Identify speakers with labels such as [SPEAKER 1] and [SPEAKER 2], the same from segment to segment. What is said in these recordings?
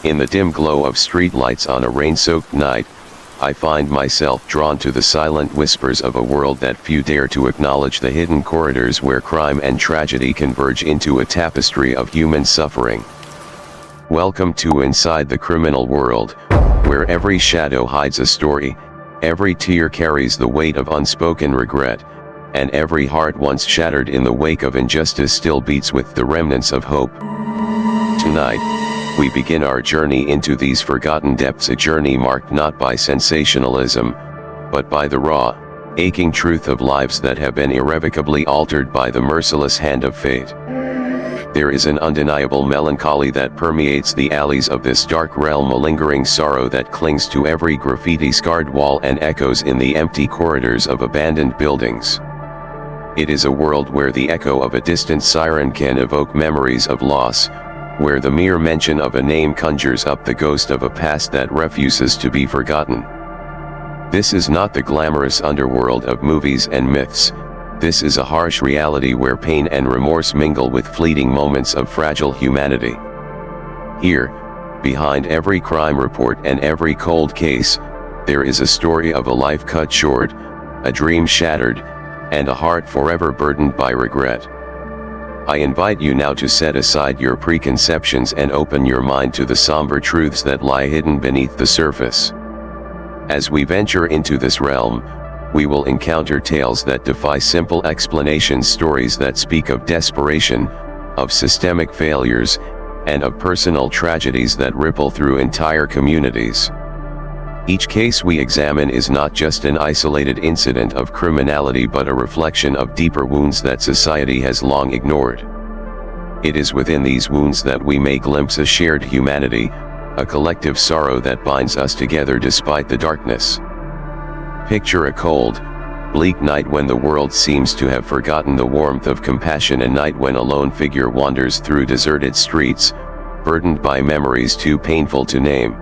[SPEAKER 1] In the dim glow of streetlights on a rain-soaked night, I find myself drawn to the silent whispers of a world that few dare to acknowledge, the hidden corridors where crime and tragedy converge into a tapestry of human suffering. Welcome to Inside the Criminal World, where every shadow hides a story, every tear carries the weight of unspoken regret, and every heart once shattered in the wake of injustice still beats with the remnants of hope. Tonight, we begin our journey into these forgotten depths, a journey marked not by sensationalism, but by the raw, aching truth of lives that have been irrevocably altered by the merciless hand of fate. There is an undeniable melancholy that permeates the alleys of this dark realm, a lingering sorrow that clings to every graffiti-scarred wall and echoes in the empty corridors of abandoned buildings. It is a world where the echo of a distant siren can evoke memories of loss, where the mere mention of a name conjures up the ghost of a past that refuses to be forgotten. This is not the glamorous underworld of movies and myths. This is a harsh reality where pain and remorse mingle with fleeting moments of fragile humanity. Here, behind every crime report and every cold case, there is a story of a life cut short, a dream shattered, and a heart forever burdened by regret. I invite you now to set aside your preconceptions and open your mind to the somber truths that lie hidden beneath the surface. As we venture into this realm, we will encounter tales that defy simple explanations, stories that speak of desperation, of systemic failures, and of personal tragedies that ripple through entire communities. Each case we examine is not just an isolated incident of criminality but a reflection of deeper wounds that society has long ignored. It is within these wounds that we may glimpse a shared humanity, a collective sorrow that binds us together despite the darkness. Picture a cold, bleak night when the world seems to have forgotten the warmth of compassion, a night when a lone figure wanders through deserted streets, burdened by memories too painful to name.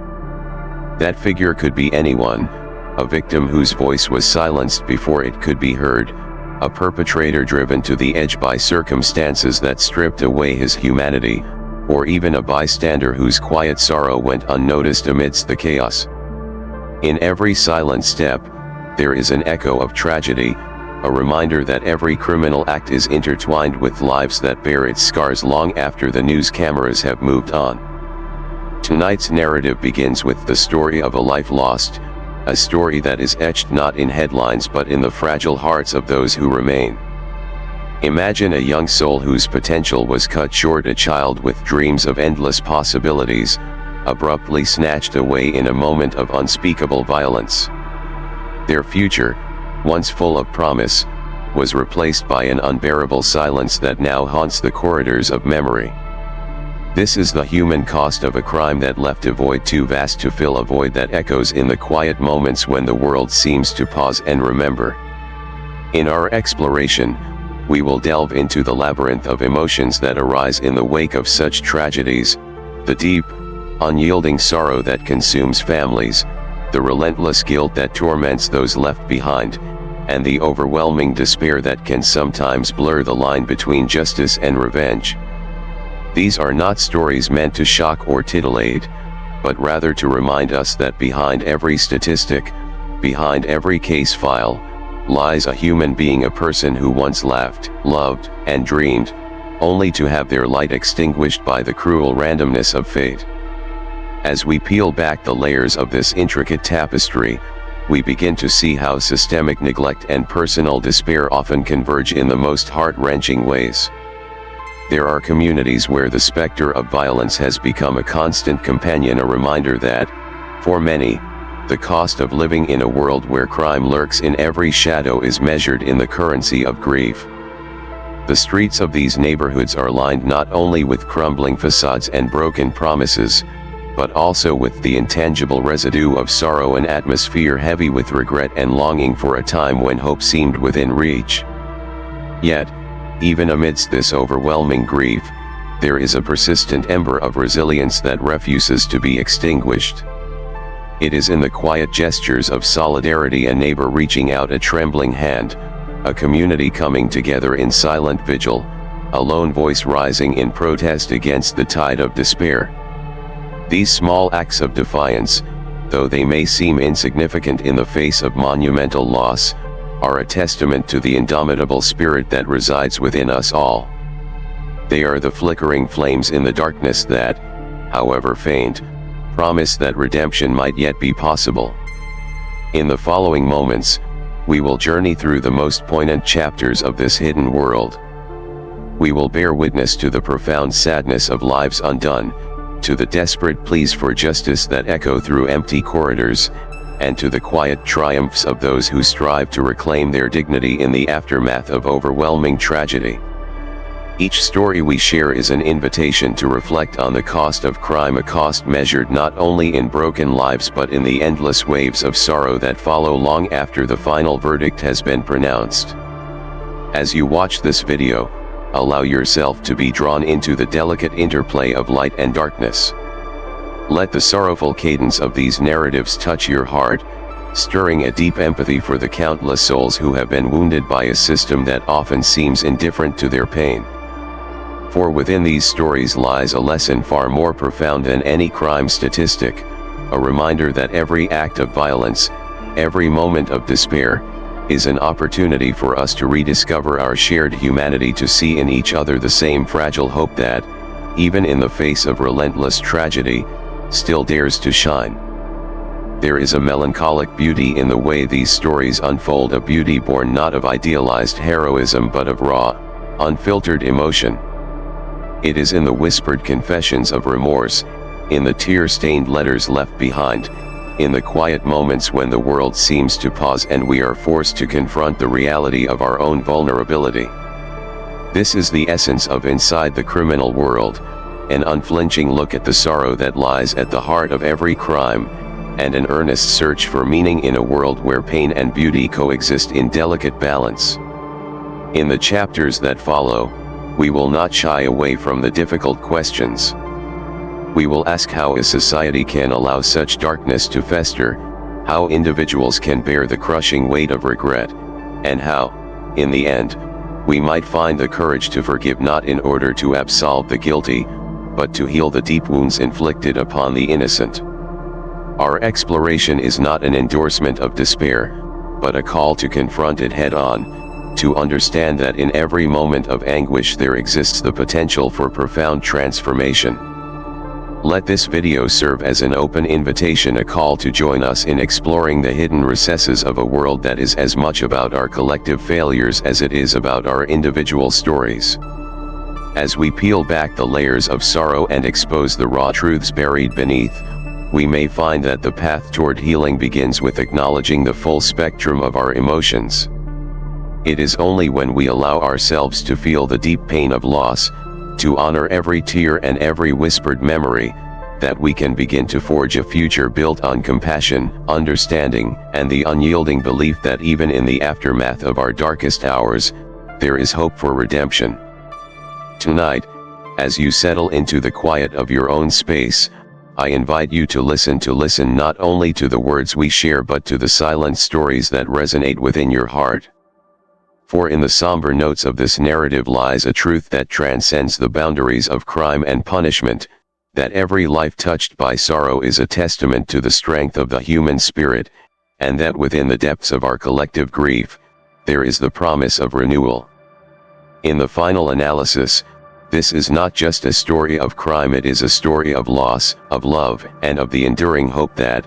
[SPEAKER 1] That figure could be anyone: a victim whose voice was silenced before it could be heard, a perpetrator driven to the edge by circumstances that stripped away his humanity, or even a bystander whose quiet sorrow went unnoticed amidst the chaos. In every silent step, there is an echo of tragedy, a reminder that every criminal act is intertwined with lives that bear its scars long after the news cameras have moved on. Tonight's narrative begins with the story of a life lost, a story that is etched not in headlines but in the fragile hearts of those who remain. Imagine a young soul whose potential was cut short, a child with dreams of endless possibilities, abruptly snatched away in a moment of unspeakable violence. Their future, once full of promise, was replaced by an unbearable silence that now haunts the corridors of memory. This is the human cost of a crime that left a void too vast to fill, a void that echoes in the quiet moments when the world seems to pause and remember. In our exploration, we will delve into the labyrinth of emotions that arise in the wake of such tragedies: the deep, unyielding sorrow that consumes families, the relentless guilt that torments those left behind, and the overwhelming despair that can sometimes blur the line between justice and revenge. These are not stories meant to shock or titillate, but rather to remind us that behind every statistic, behind every case file, lies a human being, a person who once laughed, loved, and dreamed, only to have their light extinguished by the cruel randomness of fate. As we peel back the layers of this intricate tapestry, we begin to see how systemic neglect and personal despair often converge in the most heart-wrenching ways. There are communities where the specter of violence has become a constant companion, a reminder that, for many, the cost of living in a world where crime lurks in every shadow is measured in the currency of grief. The streets of these neighborhoods are lined not only with crumbling facades and broken promises, but also with the intangible residue of sorrow, an atmosphere heavy with regret and longing for a time when hope seemed within reach. Yet, even amidst this overwhelming grief, there is a persistent ember of resilience that refuses to be extinguished. It is in the quiet gestures of solidarity, a neighbor reaching out a trembling hand, a community coming together in silent vigil, a lone voice rising in protest against the tide of despair. These small acts of defiance, though they may seem insignificant in the face of monumental loss, are a testament to the indomitable spirit that resides within us all. They are the flickering flames in the darkness that, however faint, promise that redemption might yet be possible. In the following moments, we will journey through the most poignant chapters of this hidden world. We will bear witness to the profound sadness of lives undone, to the desperate pleas for justice that echo through empty corridors, and to the quiet triumphs of those who strive to reclaim their dignity in the aftermath of overwhelming tragedy. Each story we share is an invitation to reflect on the cost of crime, a cost measured not only in broken lives but in the endless waves of sorrow that follow long after the final verdict has been pronounced. As you watch this video, allow yourself to be drawn into the delicate interplay of light and darkness. Let the sorrowful cadence of these narratives touch your heart, stirring a deep empathy for the countless souls who have been wounded by a system that often seems indifferent to their pain. For within these stories lies a lesson far more profound than any crime statistic, a reminder that every act of violence, every moment of despair, is an opportunity for us to rediscover our shared humanity, to see in each other the same fragile hope that, even in the face of relentless tragedy, still dares to shine. There is a melancholic beauty in the way these stories unfold, a beauty born not of idealized heroism but of raw, unfiltered emotion. It is in the whispered confessions of remorse, in the tear-stained letters left behind, in the quiet moments when the world seems to pause and we are forced to confront the reality of our own vulnerability. This is the essence of Inside the Criminal World, an unflinching look at the sorrow that lies at the heart of every crime, and an earnest search for meaning in a world where pain and beauty coexist in delicate balance. In the chapters that follow, we will not shy away from the difficult questions. We will ask how a society can allow such darkness to fester, how individuals can bear the crushing weight of regret, and how, in the end, we might find the courage to forgive, not in order to absolve the guilty, but to heal the deep wounds inflicted upon the innocent. Our exploration is not an endorsement of despair, but a call to confront it head-on, to understand that in every moment of anguish there exists the potential for profound transformation. Let this video serve as an open invitation, a call to join us in exploring the hidden recesses of a world that is as much about our collective failures as it is about our individual stories. As we peel back the layers of sorrow and expose the raw truths buried beneath, we may find that the path toward healing begins with acknowledging the full spectrum of our emotions. It is only when we allow ourselves to feel the deep pain of loss, to honor every tear and every whispered memory, that we can begin to forge a future built on compassion, understanding, and the unyielding belief that even in the aftermath of our darkest hours, there is hope for redemption. Tonight, as you settle into the quiet of your own space, I invite you to listen not only to the words we share but to the silent stories that resonate within your heart. For in the somber notes of this narrative lies a truth that transcends the boundaries of crime and punishment, that every life touched by sorrow is a testament to the strength of the human spirit, and that within the depths of our collective grief, there is the promise of renewal. In the final analysis, this is not just a story of crime, it is a story of loss, of love, and of the enduring hope that,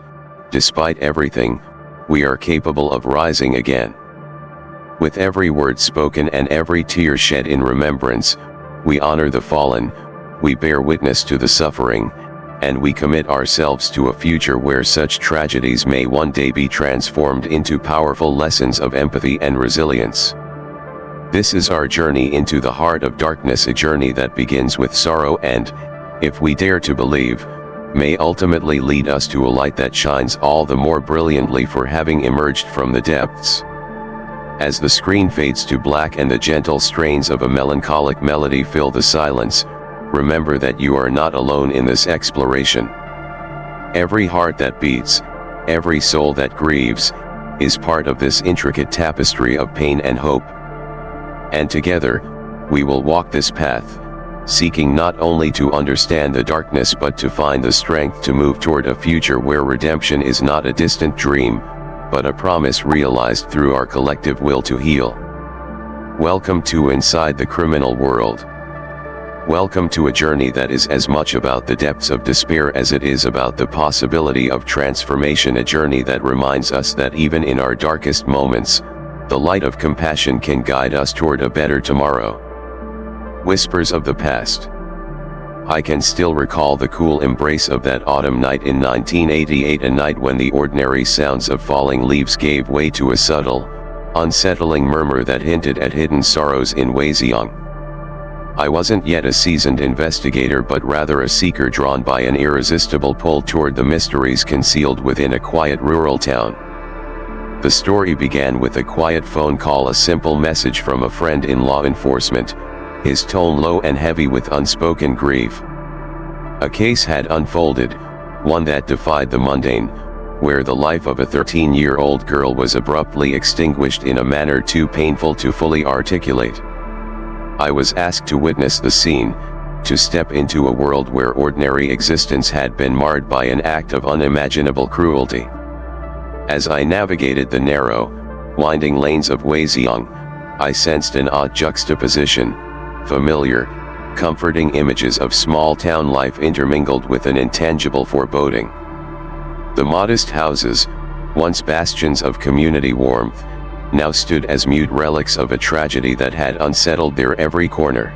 [SPEAKER 1] despite everything, we are capable of rising again. With every word spoken and every tear shed in remembrance, we honor the fallen, we bear witness to the suffering, and we commit ourselves to a future where such tragedies may one day be transformed into powerful lessons of empathy and resilience. This is our journey into the heart of darkness, a journey that begins with sorrow and, if we dare to believe, may ultimately lead us to a light that shines all the more brilliantly for having emerged from the depths. As the screen fades to black and the gentle strains of a melancholic melody fill the silence, remember that you are not alone in this exploration. Every heart that beats, every soul that grieves, is part of this intricate tapestry of pain and hope. And together, we will walk this path, seeking not only to understand the darkness but to find the strength to move toward a future where redemption is not a distant dream, but a promise realized through our collective will to heal. Welcome to Inside the Criminal World. Welcome to a journey that is as much about the depths of despair as it is about the possibility of transformation, a journey that reminds us that even in our darkest moments, the light of compassion can guide us toward a better tomorrow. Whispers of the past. I can still recall the cool embrace of that autumn night in 1988, a night when the ordinary sounds of falling leaves gave way to a subtle, unsettling murmur that hinted at hidden sorrows in Waziyang. I wasn't yet a seasoned investigator, but rather a seeker drawn by an irresistible pull toward the mysteries concealed within a quiet rural town. The story began with a quiet phone call, a simple message from a friend in law enforcement, his tone low and heavy with unspoken grief. A case had unfolded, one that defied the mundane, where the life of a 13-year-old girl was abruptly extinguished in a manner too painful to fully articulate. I was asked to witness the scene, to step into a world where ordinary existence had been marred by an act of unimaginable cruelty. As I navigated the narrow, winding lanes of Waziyang, I sensed an odd juxtaposition, familiar, comforting images of small-town life intermingled with an intangible foreboding. The modest houses, once bastions of community warmth, now stood as mute relics of a tragedy that had unsettled their every corner.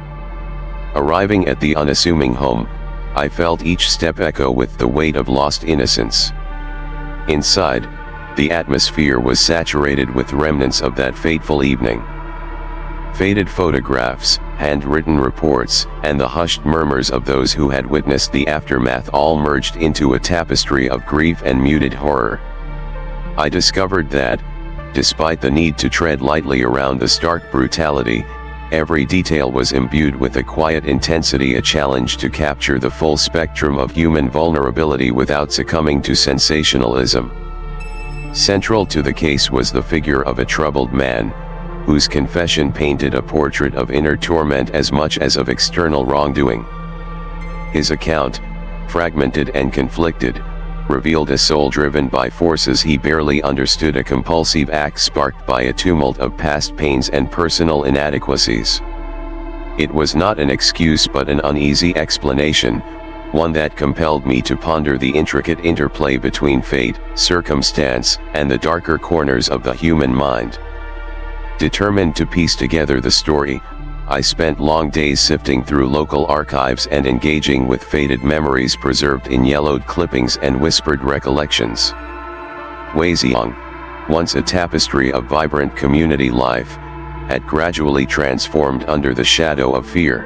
[SPEAKER 1] Arriving at the unassuming home, I felt each step echo with the weight of lost innocence. Inside, the atmosphere was saturated with remnants of that fateful evening. Faded photographs, handwritten reports, and the hushed murmurs of those who had witnessed the aftermath all merged into a tapestry of grief and muted horror. I discovered that, despite the need to tread lightly around the stark brutality, every detail was imbued with a quiet intensity, a challenge to capture the full spectrum of human vulnerability without succumbing to sensationalism. Central to the case was the figure of a troubled man, whose confession painted a portrait of inner torment as much as of external wrongdoing. His account, fragmented and conflicted, revealed a soul driven by forces he barely understood, a compulsive act sparked by a tumult of past pains and personal inadequacies. It was not an excuse but an uneasy explanation, one that compelled me to ponder the intricate interplay between fate, circumstance, and the darker corners of the human mind. Determined to piece together the story, I spent long days sifting through local archives and engaging with faded memories preserved in yellowed clippings and whispered recollections. Waziyang, once a tapestry of vibrant community life, had gradually transformed under the shadow of fear.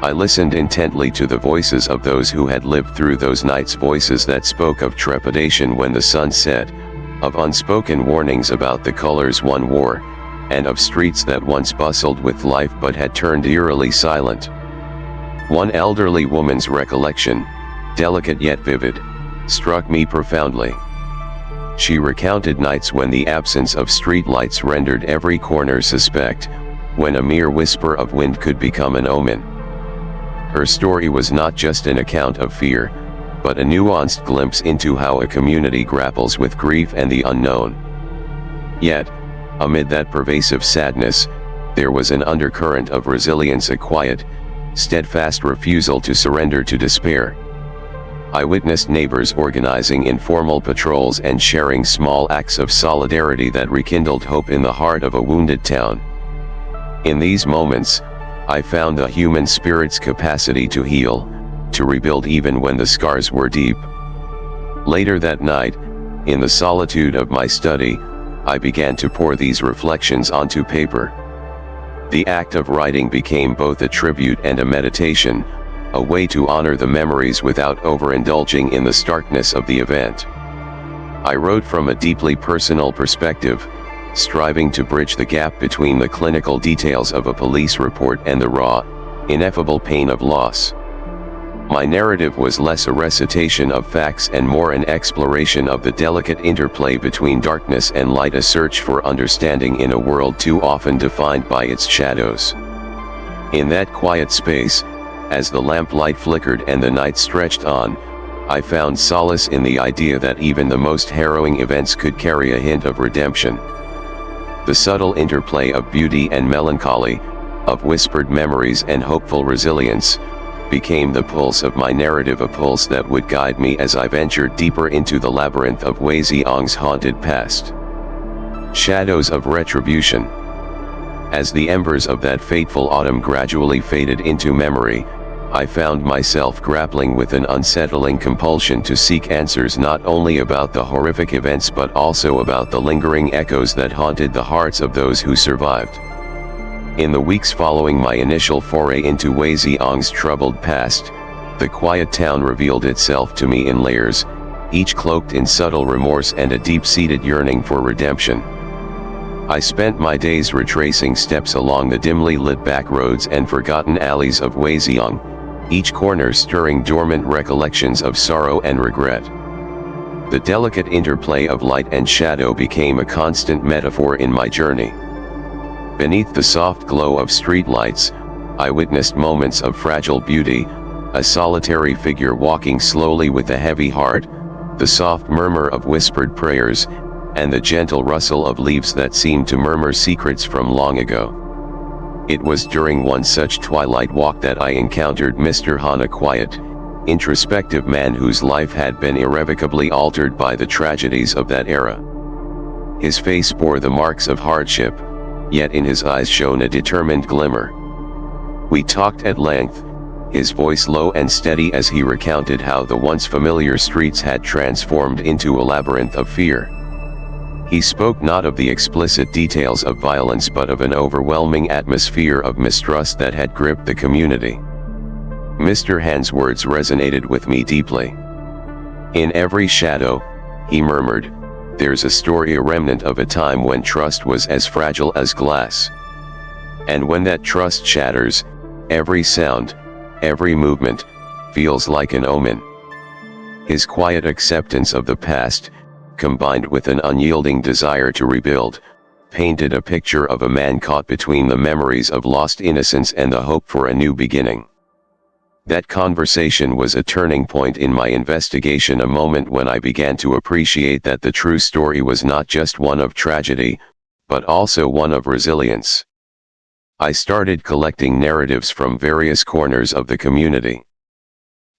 [SPEAKER 1] I listened intently to the voices of those who had lived through those nights, voices that spoke of trepidation when the sun set, of unspoken warnings about the colors one wore, and of streets that once bustled with life but had turned eerily silent. One elderly woman's recollection, delicate yet vivid, struck me profoundly. She recounted nights when the absence of streetlights rendered every corner suspect, when a mere whisper of wind could become an omen. Her story was not just an account of fear, but a nuanced glimpse into how a community grapples with grief and the unknown. Yet, amid that pervasive sadness, there was an undercurrent of resilience, a quiet, steadfast refusal to surrender to despair. I witnessed neighbors organizing informal patrols and sharing small acts of solidarity that rekindled hope in the heart of a wounded town. In these moments, I found the human spirit's capacity to heal, to rebuild even when the scars were deep. Later that night, in the solitude of my study, I began to pour these reflections onto paper. The act of writing became both a tribute and a meditation, a way to honor the memories without overindulging in the starkness of the event. I wrote from a deeply personal perspective, striving to bridge the gap between the clinical details of a police report and the raw, ineffable pain of loss. My narrative was less a recitation of facts and more an exploration of the delicate interplay between darkness and light, a search for understanding in a world too often defined by its shadows. In that quiet space, As the lamplight flickered and the night stretched on, I found solace in the idea that even the most harrowing events could carry a hint of redemption. The subtle interplay of beauty and melancholy, of whispered memories and hopeful resilience, became the pulse of my narrative, a pulse that would guide me as I ventured deeper into the labyrinth of Wei Xiong's haunted past. Shadows of retribution. As the embers of that fateful autumn gradually faded into memory, I found myself grappling with an unsettling compulsion to seek answers not only about the horrific events but also about the lingering echoes that haunted the hearts of those who survived. In the weeks following my initial foray into Wei Xiong's troubled past, the quiet town revealed itself to me in layers, each cloaked in subtle remorse and a deep-seated yearning for redemption. I spent my days retracing steps along the dimly lit back roads and forgotten alleys of Wei Xiong, each corner stirring dormant recollections of sorrow and regret. The delicate interplay of light and shadow became a constant metaphor in my journey. Beneath the soft glow of streetlights, I witnessed moments of fragile beauty, a solitary figure walking slowly with a heavy heart, the soft murmur of whispered prayers, and the gentle rustle of leaves that seemed to murmur secrets from long ago. It was during one such twilight walk that I encountered Mr. Han, a quiet, introspective man whose life had been irrevocably altered by the tragedies of that era. His face bore the marks of hardship, yet in his eyes shone a determined glimmer. We talked at length, his voice low and steady as he recounted how the once familiar streets had transformed into a labyrinth of fear. He spoke not of the explicit details of violence but of an overwhelming atmosphere of mistrust that had gripped the community. Mr. Han's words resonated with me deeply. In every shadow, he murmured, there's a story, a remnant of a time when trust was as fragile as glass. And when that trust shatters, every sound, every movement, feels like an omen. His quiet acceptance of the past, combined with an unyielding desire to rebuild, painted a picture of a man caught between the memories of lost innocence and the hope for a new beginning. That conversation was a turning point in my investigation, a moment when I began to appreciate that the true story was not just one of tragedy, but also one of resilience. I started collecting narratives from various corners of the community.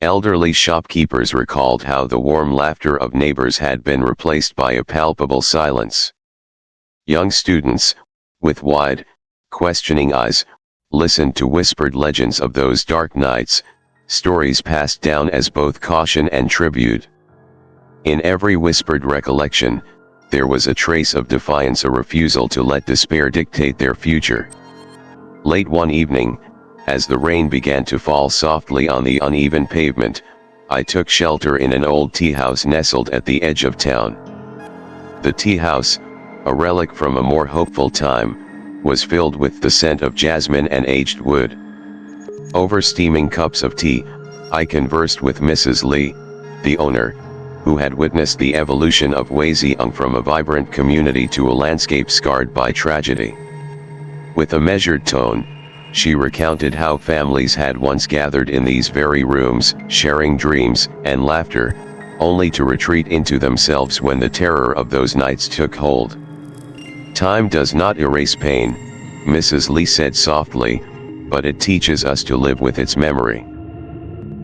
[SPEAKER 1] Elderly shopkeepers recalled how the warm laughter of neighbors had been replaced by a palpable silence. Young students, with wide, questioning eyes, listened to whispered legends of those dark nights, stories passed down as both caution and tribute. In every whispered recollection, there was a trace of defiance, a refusal to let despair dictate their future. Late one evening, as the rain began to fall softly on the uneven pavement, I took shelter in an old tea house nestled at the edge of town. The tea house, a relic from a more hopeful time, was filled with the scent of jasmine and aged wood. Over steaming cups of tea, I conversed with Mrs. Li, the owner, who had witnessed the evolution of Wei Xiong from a vibrant community to a landscape scarred by tragedy. With a measured tone, she recounted how families had once gathered in these very rooms, sharing dreams and laughter, only to retreat into themselves when the terror of those nights took hold. Time does not erase pain, Mrs. Li said softly, but it teaches us to live with its memory.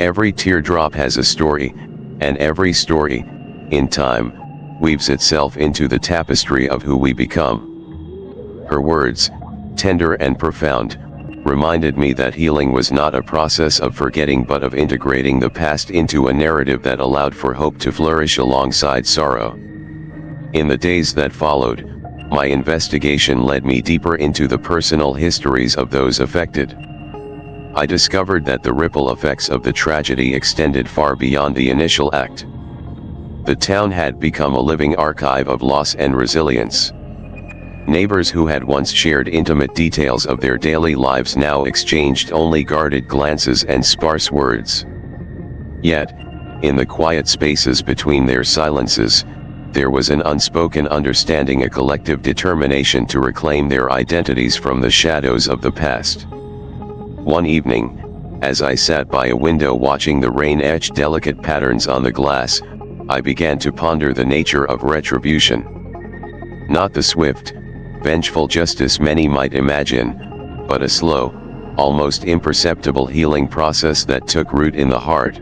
[SPEAKER 1] Every teardrop has a story, and every story, in time, weaves itself into the tapestry of who we become. Her words, tender and profound, reminded me that healing was not a process of forgetting but of integrating the past into a narrative that allowed for hope to flourish alongside sorrow. In the days that followed, my investigation led me deeper into the personal histories of those affected. I discovered that the ripple effects of the tragedy extended far beyond the initial act. The town had become a living archive of loss and resilience. Neighbors who had once shared intimate details of their daily lives now exchanged only guarded glances and sparse words. Yet, in the quiet spaces between their silences, there was an unspoken understanding, a collective determination to reclaim their identities from the shadows of the past. One evening, As I sat by a window watching the rain etch delicate patterns on the glass, I began to ponder the nature of retribution. Not the swift, vengeful justice many might imagine, but a slow, almost imperceptible healing process that took root in the heart.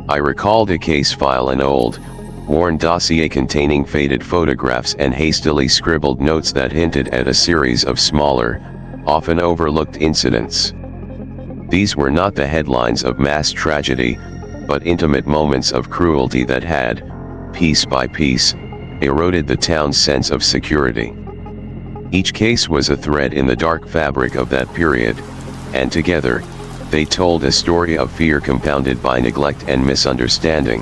[SPEAKER 1] I recalled a case file, an old, worn dossier containing faded photographs and hastily scribbled notes that hinted at a series of smaller, often overlooked incidents. These were not the headlines of mass tragedy, but intimate moments of cruelty that had, piece by piece, eroded the town's sense of security. Each case was a thread in the dark fabric of that period, and together, they told a story of fear compounded by neglect and misunderstanding.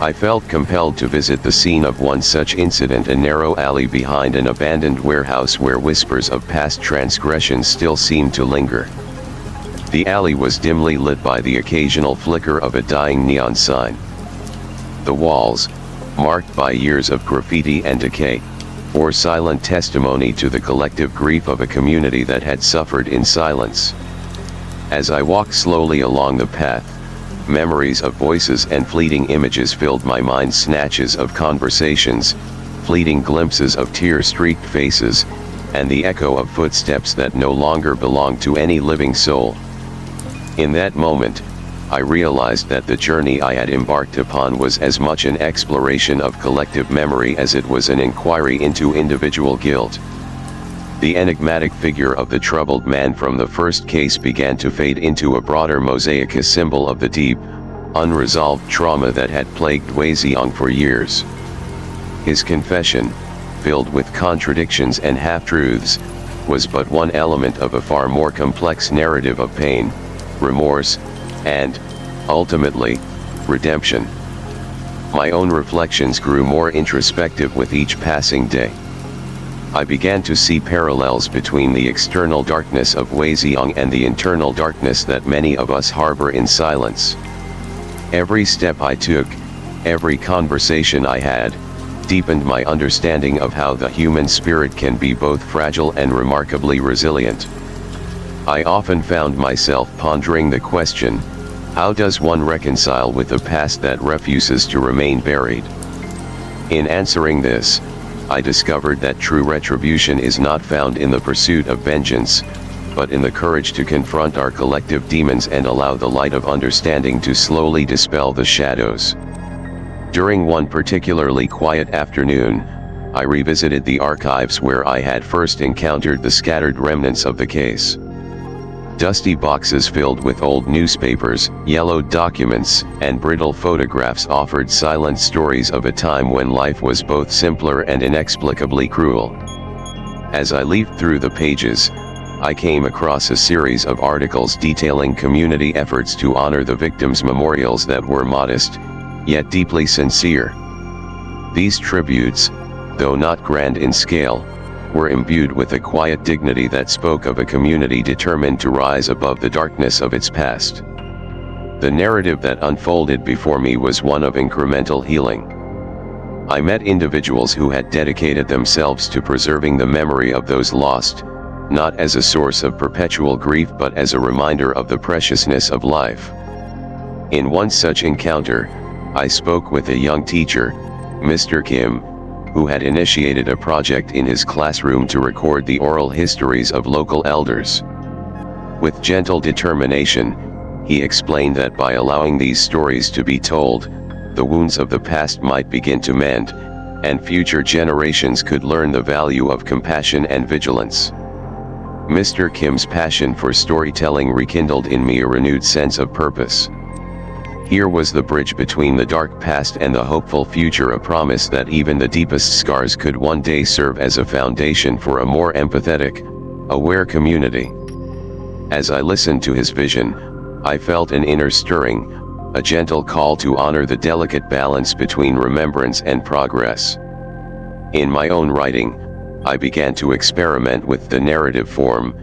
[SPEAKER 1] I felt compelled to visit the scene of one such incident, a narrow alley behind an abandoned warehouse where whispers of past transgressions still seemed to linger. The alley was dimly lit by the occasional flicker of a dying neon sign. The walls, marked by years of graffiti and decay, bore silent testimony to the collective grief of a community that had suffered in silence. As I walked slowly along the path, memories of voices and fleeting images filled my mind, snatches of conversations, fleeting glimpses of tear-streaked faces, and the echo of footsteps that no longer belonged to any living soul. In that moment, I realized that the journey I had embarked upon was as much an exploration of collective memory as it was an inquiry into individual guilt. The enigmatic figure of the troubled man from the first case began to fade into a broader mosaic, a symbol of the deep, unresolved trauma that had plagued Weiziong for years. His confession, filled with contradictions and half-truths, was but one element of a far more complex narrative of pain, remorse, and, ultimately, redemption. My own reflections grew more introspective with each passing day. I began to see parallels between the external darkness of Weiziong and the internal darkness that many of us harbor in silence. Every step I took, every conversation I had, deepened my understanding of how the human spirit can be both fragile and remarkably resilient. I often found myself pondering the question, how does one reconcile with a past that refuses to remain buried? In answering this, I discovered that true retribution is not found in the pursuit of vengeance, but in the courage to confront our collective demons and allow the light of understanding to slowly dispel the shadows. During one particularly quiet afternoon, I revisited the archives where I had first encountered the scattered remnants of the case. Dusty boxes filled with old newspapers, yellowed documents, and brittle photographs offered silent stories of a time when life was both simpler and inexplicably cruel. As I leafed through the pages, I came across a series of articles detailing community efforts to honor the victims' memorials that were modest, yet deeply sincere. These tributes, though not grand in scale, were imbued with a quiet dignity that spoke of a community determined to rise above the darkness of its past. The narrative that unfolded before me was one of incremental healing. I met individuals who had dedicated themselves to preserving the memory of those lost, not as a source of perpetual grief but as a reminder of the preciousness of life. In one such encounter, I spoke with a young teacher, Mr. Kim, who had initiated a project in his classroom to record the oral histories of local elders. With gentle determination, he explained that by allowing these stories to be told, the wounds of the past might begin to mend, and future generations could learn the value of compassion and vigilance. Mr. Kim's passion for storytelling rekindled in me a renewed sense of purpose. Here was the bridge between the dark past and the hopeful future, a promise that even the deepest scars could one day serve as a foundation for a more empathetic, aware community. As I listened to his vision, I felt an inner stirring, a gentle call to honor the delicate balance between remembrance and progress. In my own writing, I began to experiment with the narrative form,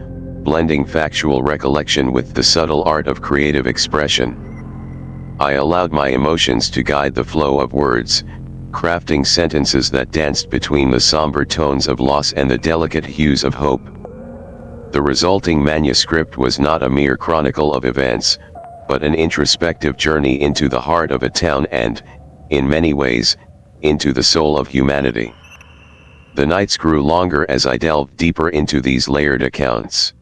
[SPEAKER 1] blending factual recollection with the subtle art of creative expression. I allowed my emotions to guide the flow of words, crafting sentences that danced between the somber tones of loss and the delicate hues of hope. The resulting manuscript was not a mere chronicle of events, but an introspective journey into the heart of a town and, in many ways, into the soul of humanity. The nights grew longer as I delved deeper into these layered accounts.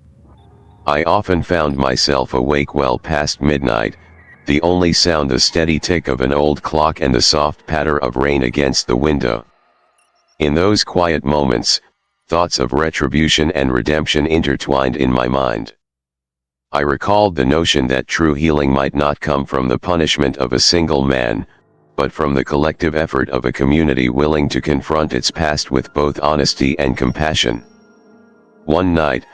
[SPEAKER 1] I often found myself awake well past midnight, the only sound the steady tick of an old clock and the soft patter of rain against the window. In those quiet moments, thoughts of retribution and redemption intertwined in my mind. I recalled the notion that true healing might not come from the punishment of a single man, but from the collective effort of a community willing to confront its past with both honesty and compassion. One night,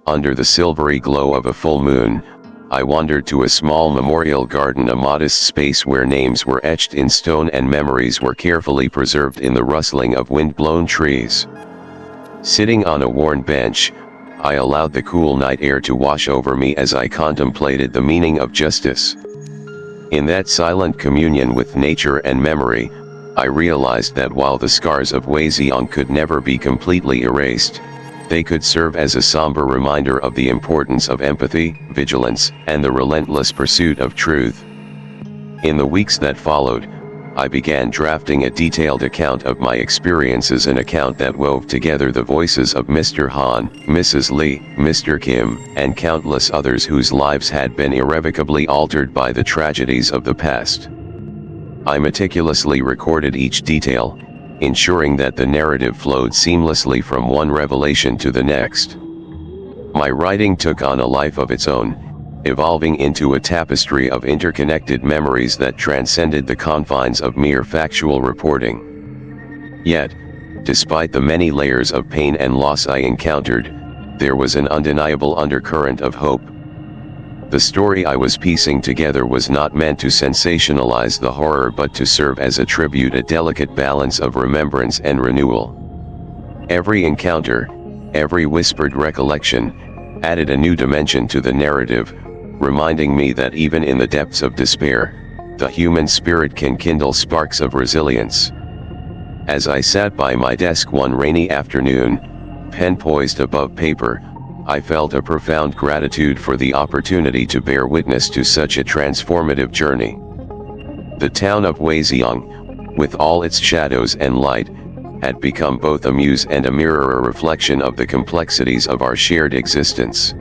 [SPEAKER 1] under the silvery glow of a full moon, I wandered to a small memorial garden, a modest space where names were etched in stone and memories were carefully preserved in the rustling of wind-blown trees. Sitting on a worn bench, I allowed the cool night air to wash over me as I contemplated the meaning of justice. In that silent communion with nature and memory, I realized that while the scars of Weixiang could never be completely erased, they could serve as a somber reminder of the importance of empathy, vigilance, and the relentless pursuit of truth. In the weeks that followed, I began drafting a detailed account of my experiences, an account that wove together the voices of Mr. Han, Mrs. Lee, Mr. Kim, and countless others whose lives had been irrevocably altered by the tragedies of the past. I meticulously recorded each detail, ensuring that the narrative flowed seamlessly from one revelation to the next. My writing took on a life of its own, evolving into a tapestry of interconnected memories that transcended the confines of mere factual reporting. Yet, despite the many layers of pain and loss I encountered, there was an undeniable undercurrent of hope. The story I was piecing together was not meant to sensationalize the horror but to serve as a tribute, a delicate balance of remembrance and renewal. Every encounter, every whispered recollection, added a new dimension to the narrative, reminding me that even in the depths of despair, the human spirit can kindle sparks of resilience. As I sat by my desk one rainy afternoon, pen poised above paper, I felt a profound gratitude for the opportunity to bear witness to such a transformative journey. The town of Weixiang, with all its shadows and light, had become both a muse and a mirror, a reflection of the complexities of our shared existence.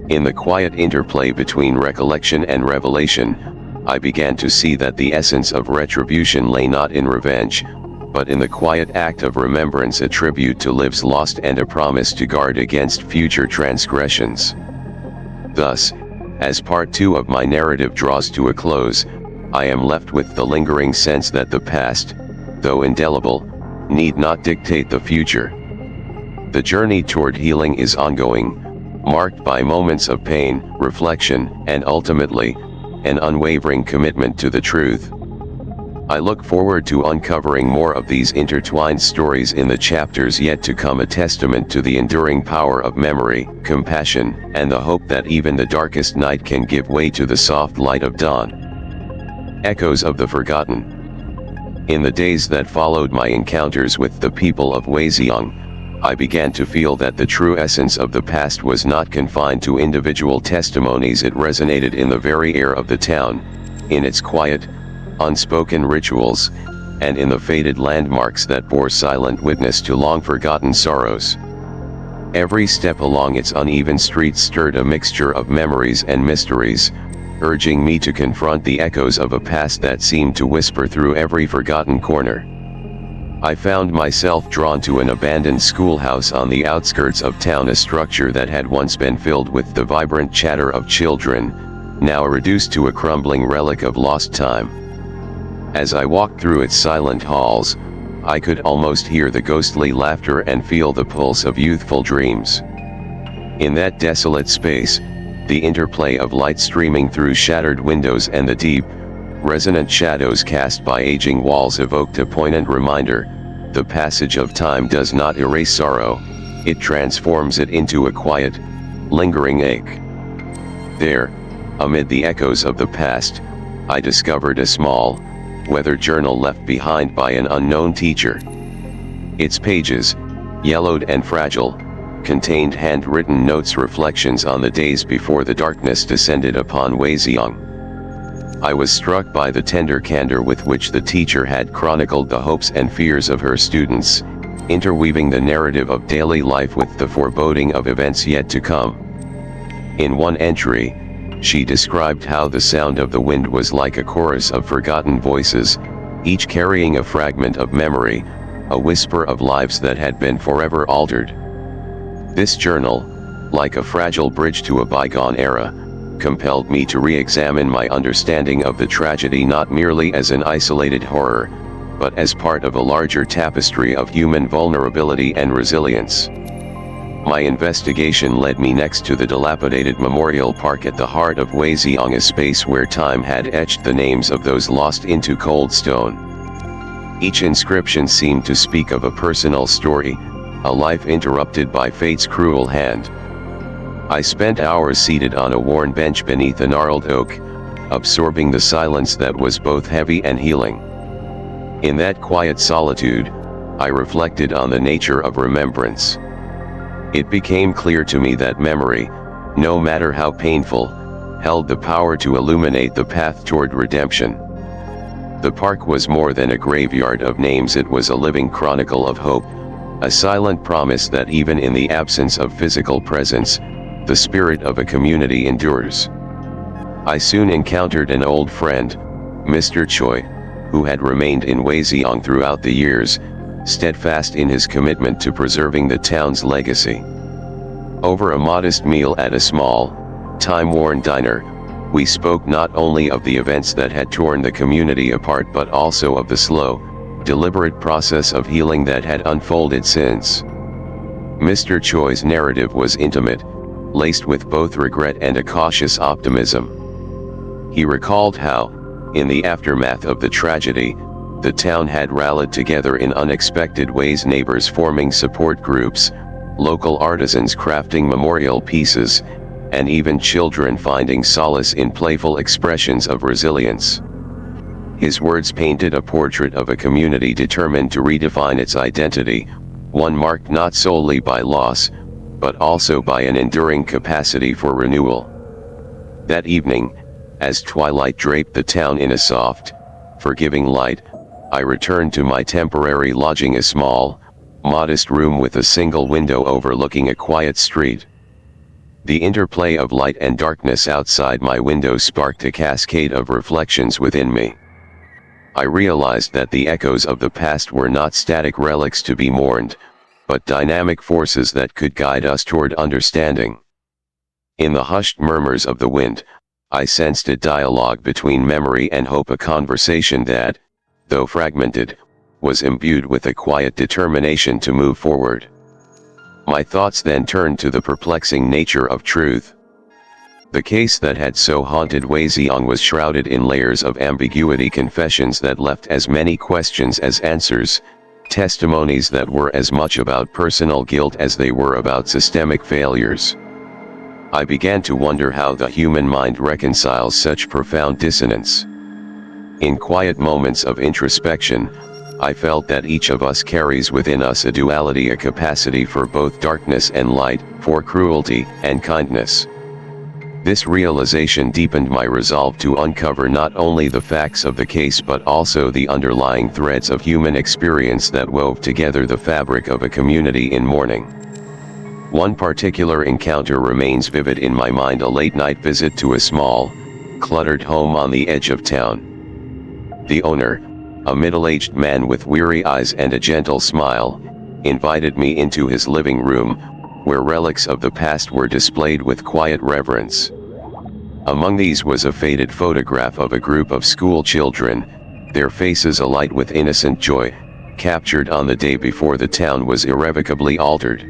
[SPEAKER 1] In the quiet interplay between recollection and revelation, I began to see that the essence of retribution lay not in revenge, but in the quiet act of remembrance, a tribute to lives lost and a promise to guard against future transgressions. Thus, as part 2 of my narrative draws to a close, I am left with the lingering sense that the past, though indelible, need not dictate the future. The journey toward healing is ongoing, marked by moments of pain, reflection, and ultimately, an unwavering commitment to the truth. I look forward to uncovering more of these intertwined stories in the chapters yet to come, a testament to the enduring power of memory, compassion, and the hope that even the darkest night can give way to the soft light of dawn. Echoes of the Forgotten. In the days that followed my encounters with the people of Weixiang, I began to feel that the true essence of the past was not confined to individual testimonies. It resonated in the very air of the town, in its quiet, unspoken rituals, and in the faded landmarks that bore silent witness to long-forgotten sorrows. Every step along its uneven streets stirred a mixture of memories and mysteries, urging me to confront the echoes of a past that seemed to whisper through every forgotten corner. I found myself drawn to an abandoned schoolhouse on the outskirts of town, a structure that had once been filled with the vibrant chatter of children, now reduced to a crumbling relic of lost time. As I walked through its silent halls, I could almost hear the ghostly laughter and feel the pulse of youthful dreams. In that desolate space, the interplay of light streaming through shattered windows and the deep, resonant shadows cast by aging walls evoked a poignant reminder: the passage of time does not erase sorrow, it transforms it into a quiet, lingering ache. There, amid the echoes of the past, I discovered a small, weathered journal left behind by an unknown teacher. Its pages, yellowed and fragile, contained handwritten notes, reflections on the days before the darkness descended upon Weixiang. I was struck by the tender candor with which the teacher had chronicled the hopes and fears of her students, interweaving the narrative of daily life with the foreboding of events yet to come. In one entry, she described how the sound of the wind was like a chorus of forgotten voices, each carrying a fragment of memory, a whisper of lives that had been forever altered. This journal, like a fragile bridge to a bygone era, compelled me to re-examine my understanding of the tragedy not merely as an isolated horror, but as part of a larger tapestry of human vulnerability and resilience. My investigation led me next to the dilapidated memorial park at the heart of Weixiang, a space where time had etched the names of those lost into cold stone. Each inscription seemed to speak of a personal story, a life interrupted by fate's cruel hand. I spent hours seated on a worn bench beneath a gnarled oak, absorbing the silence that was both heavy and healing. In that quiet solitude, I reflected on the nature of remembrance. It became clear to me that memory, no matter how painful, held the power to illuminate the path toward redemption. The park was more than a graveyard of names. It was a living chronicle of hope, a silent promise that even in the absence of physical presence, the spirit of a community endures. I soon encountered an old friend, Mr. Choi, who had remained in Weixiang throughout the years, steadfast in his commitment to preserving the town's legacy. Over a modest meal at a small, time-worn diner, we spoke not only of the events that had torn the community apart but also of the slow, deliberate process of healing that had unfolded since. Mr. Choi's narrative was intimate, laced with both regret and a cautious optimism. He recalled how, in the aftermath of the tragedy, the town had rallied together in unexpected ways, neighbors forming support groups, local artisans crafting memorial pieces, and even children finding solace in playful expressions of resilience. His words painted a portrait of a community determined to redefine its identity, one marked not solely by loss, but also by an enduring capacity for renewal. That evening, as twilight draped the town in a soft, forgiving light, I returned to my temporary lodging, a small, modest room with a single window overlooking a quiet street. The interplay of light and darkness outside my window sparked a cascade of reflections within me. I realized that the echoes of the past were not static relics to be mourned, but dynamic forces that could guide us toward understanding. In the hushed murmurs of the wind, I sensed a dialogue between memory and hope, a conversation that, though fragmented, was imbued with a quiet determination to move forward. My thoughts then turned to the perplexing nature of truth. The case that had so haunted Weixiang was shrouded in layers of ambiguity, confessions that left as many questions as answers, testimonies that were as much about personal guilt as they were about systemic failures. I began to wonder how the human mind reconciles such profound dissonance. In quiet moments of introspection, I felt that each of us carries within us a duality, a capacity for both darkness and light, for cruelty and kindness. This realization deepened my resolve to uncover not only the facts of the case but also the underlying threads of human experience that wove together the fabric of a community in mourning. One particular encounter remains vivid in my mind: a late-night visit to a small, cluttered home on the edge of town. The owner, a middle-aged man with weary eyes and a gentle smile, invited me into his living room, where relics of the past were displayed with quiet reverence. Among these was a faded photograph of a group of school children, their faces alight with innocent joy, captured on the day before the town was irrevocably altered.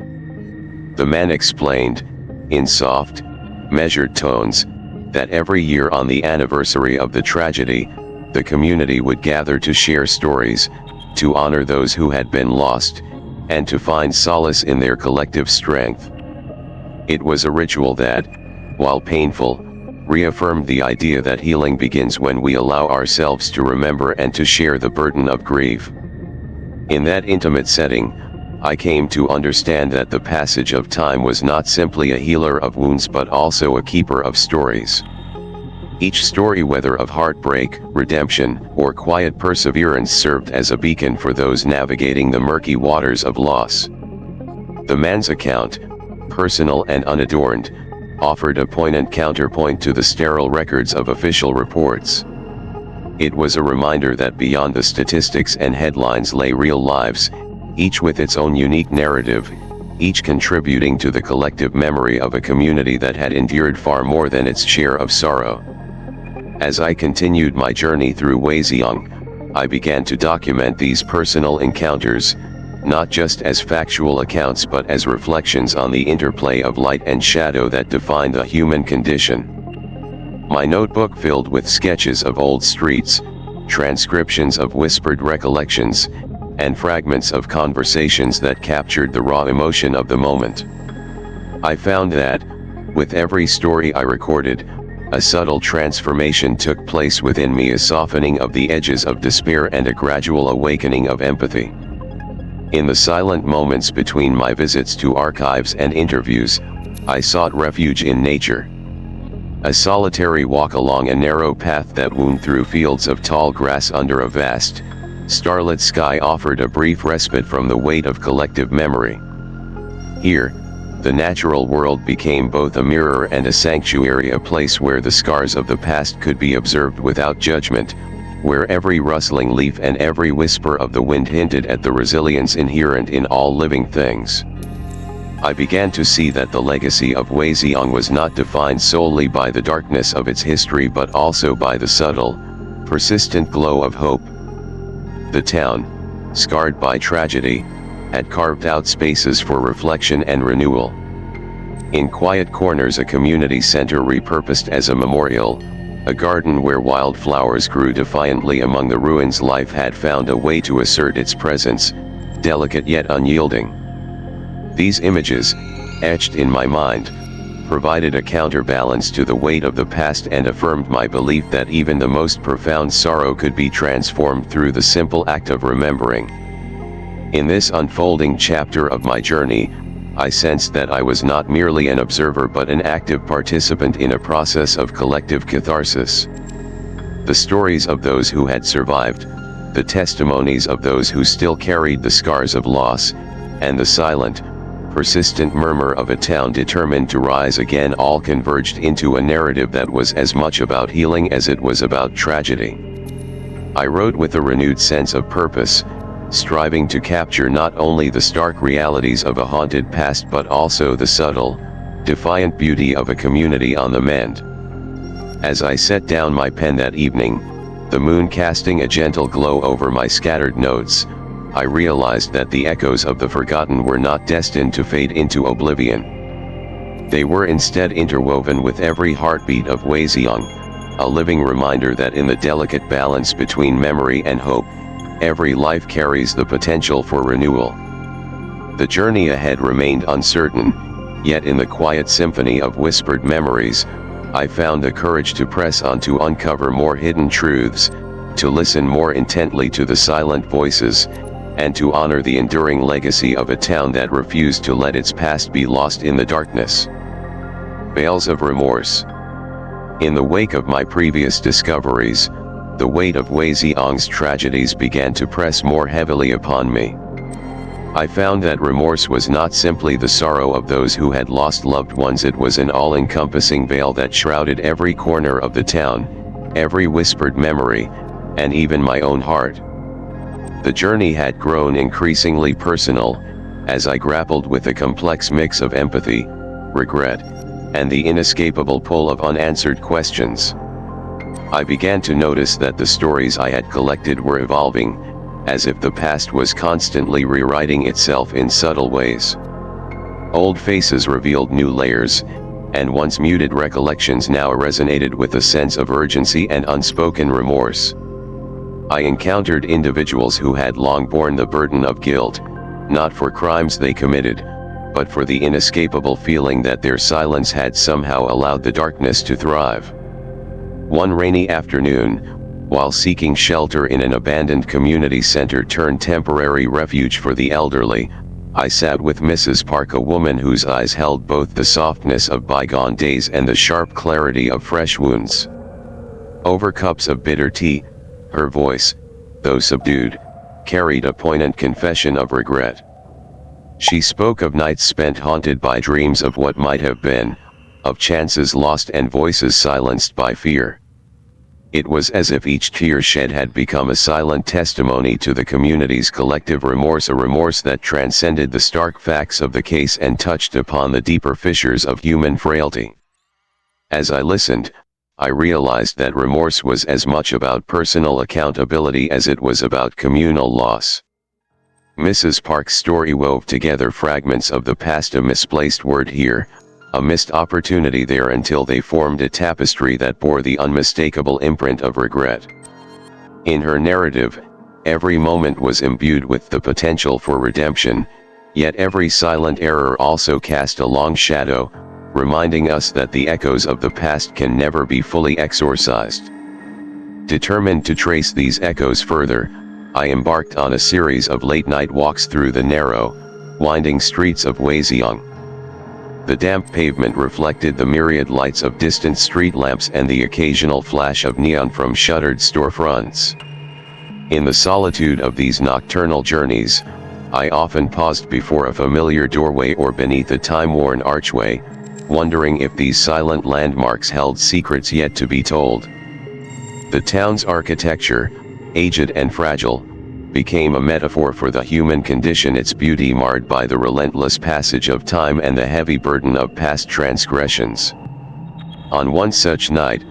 [SPEAKER 1] The man explained, in soft, measured tones, that every year on the anniversary of the tragedy, the community would gather to share stories, to honor those who had been lost, and to find solace in their collective strength. It was a ritual that, while painful, reaffirmed the idea that healing begins when we allow ourselves to remember and to share the burden of grief. In that intimate setting, I came to understand that the passage of time was not simply a healer of wounds but also a keeper of stories. Each story, whether of heartbreak, redemption, or quiet perseverance, served as a beacon for those navigating the murky waters of loss. The man's account, personal and unadorned, offered a poignant counterpoint to the sterile records of official reports. It was a reminder that beyond the statistics and headlines lay real lives, each with its own unique narrative, each contributing to the collective memory of a community that had endured far more than its share of sorrow. As I continued my journey through Weijiang, I began to document these personal encounters, not just as factual accounts but as reflections on the interplay of light and shadow that define the human condition. My notebook filled with sketches of old streets, transcriptions of whispered recollections, and fragments of conversations that captured the raw emotion of the moment. I found that, with every story I recorded, a subtle transformation took place within me, a softening of the edges of despair and a gradual awakening of empathy. In the silent moments between my visits to archives and interviews, I sought refuge in nature. A solitary walk along a narrow path that wound through fields of tall grass under a vast, starlit sky offered a brief respite from the weight of collective memory. Here, the natural world became both a mirror and a sanctuary, a place where the scars of the past could be observed without judgment, where every rustling leaf and every whisper of the wind hinted at the resilience inherent in all living things. I began to see that the legacy of Weijiang was not defined solely by the darkness of its history but also by the subtle, persistent glow of hope. The town, scarred by tragedy, had carved out spaces for reflection and renewal. In quiet corners, a community center repurposed as a memorial, a garden where wildflowers grew defiantly among the ruins, life had found a way to assert its presence, delicate yet unyielding. These images, etched in my mind, provided a counterbalance to the weight of the past and affirmed my belief that even the most profound sorrow could be transformed through the simple act of remembering. In this unfolding chapter of my journey, I sensed that I was not merely an observer but an active participant in a process of collective catharsis. The stories of those who had survived, the testimonies of those who still carried the scars of loss, and the silent, persistent murmur of a town determined to rise again all converged into a narrative that was as much about healing as it was about tragedy. I wrote with a renewed sense of purpose, striving to capture not only the stark realities of a haunted past but also the subtle, defiant beauty of a community on the mend. As I set down my pen that evening, the moon casting a gentle glow over my scattered notes, I realized that the echoes of the forgotten were not destined to fade into oblivion. They were instead interwoven with every heartbeat of Weijiang, a living reminder that in the delicate balance between memory and hope, every life carries the potential for renewal. The journey ahead remained uncertain, yet in the quiet symphony of whispered memories, I found the courage to press on, to uncover more hidden truths, to listen more intently to the silent voices, and to honor the enduring legacy of a town that refused to let its past be lost in the darkness. Veils of remorse. In the wake of my previous discoveries, the weight of Weijiang's tragedies began to press more heavily upon me. I found that remorse was not simply the sorrow of those who had lost loved ones, it was an all-encompassing veil that shrouded every corner of the town, every whispered memory, and even my own heart. The journey had grown increasingly personal, as I grappled with a complex mix of empathy, regret, and the inescapable pull of unanswered questions. I began to notice that the stories I had collected were evolving, as if the past was constantly rewriting itself in subtle ways. Old faces revealed new layers, and once muted recollections now resonated with a sense of urgency and unspoken remorse. I encountered individuals who had long borne the burden of guilt, not for crimes they committed, but for the inescapable feeling that their silence had somehow allowed the darkness to thrive. One rainy afternoon, while seeking shelter in an abandoned community center turned temporary refuge for the elderly, I sat with Mrs. Park, a woman whose eyes held both the softness of bygone days and the sharp clarity of fresh wounds. Over cups of bitter tea, her voice, though subdued, carried a poignant confession of regret. She spoke of nights spent haunted by dreams of what might have been, of chances lost and voices silenced by fear. It was as if each tear shed had become a silent testimony to the community's collective remorse, a remorse that transcended the stark facts of the case and touched upon the deeper fissures of human frailty. As I listened, I realized that remorse was as much about personal accountability as it was about communal loss. Mrs. Park's story wove together fragments of the past, a misplaced word here, a missed opportunity there, until they formed a tapestry that bore the unmistakable imprint of regret. In her narrative, every moment was imbued with the potential for redemption, yet every silent error also cast a long shadow, reminding us that the echoes of the past can never be fully exorcised. Determined to trace these echoes further, I embarked on a series of late-night walks through the narrow, winding streets of Waziyang. The damp pavement reflected the myriad lights of distant street lamps and the occasional flash of neon from shuttered storefronts. In the solitude of these nocturnal journeys, I often paused before a familiar doorway or beneath a time-worn archway, wondering if these silent landmarks held secrets yet to be told. The town's architecture, aged and fragile, became a metaphor for the human condition, its beauty marred by the relentless passage of time and the heavy burden of past transgressions. On one such night,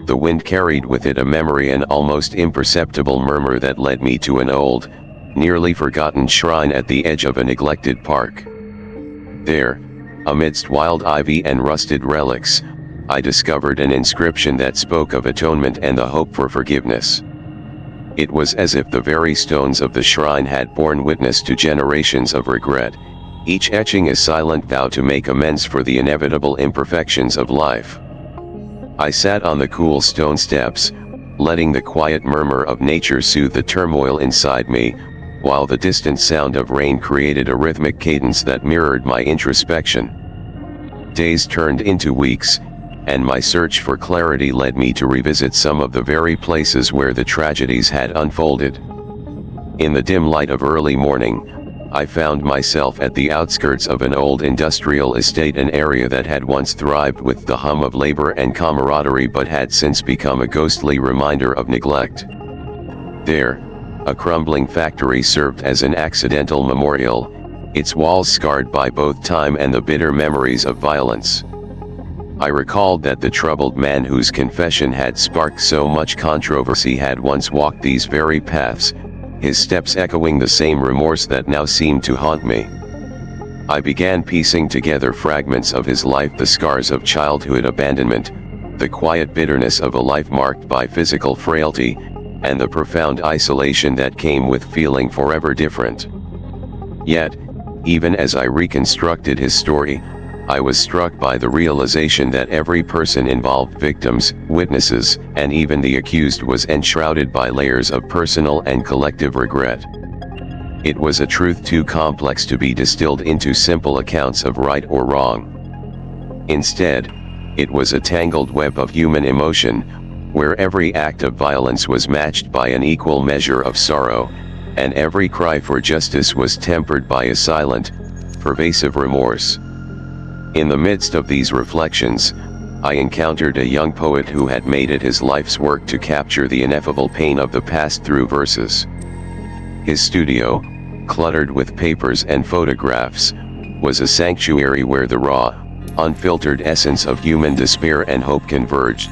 [SPEAKER 1] the wind carried with it a memory, an almost imperceptible murmur that led me to an old, nearly forgotten shrine at the edge of a neglected park. There, amidst wild ivy and rusted relics, I discovered an inscription that spoke of atonement and the hope for forgiveness. It was as if the very stones of the shrine had borne witness to generations of regret, each etching a silent vow to make amends for the inevitable imperfections of life. I sat on the cool stone steps, letting the quiet murmur of nature soothe the turmoil inside me, while the distant sound of rain created a rhythmic cadence that mirrored my introspection. Days turned into weeks, and my search for clarity led me to revisit some of the very places where the tragedies had unfolded. In the dim light of early morning, I found myself at the outskirts of an old industrial estate, an area that had once thrived with the hum of labor and camaraderie but had since become a ghostly reminder of neglect. There, a crumbling factory served as an accidental memorial, its walls scarred by both time and the bitter memories of violence. I recalled that the troubled man whose confession had sparked so much controversy had once walked these very paths, his steps echoing the same remorse that now seemed to haunt me. I began piecing together fragments of his life, the scars of childhood abandonment, the quiet bitterness of a life marked by physical frailty, and the profound isolation that came with feeling forever different. Yet, even as I reconstructed his story, I was struck by the realization that every person involved, victims, witnesses, and even the accused, was enshrouded by layers of personal and collective regret. It was a truth too complex to be distilled into simple accounts of right or wrong. Instead, it was a tangled web of human emotion, where every act of violence was matched by an equal measure of sorrow, and every cry for justice was tempered by a silent, pervasive remorse. In the midst of these reflections, I encountered a young poet who had made it his life's work to capture the ineffable pain of the past through verses. His studio, cluttered with papers and photographs, was a sanctuary where the raw, unfiltered essence of human despair and hope converged.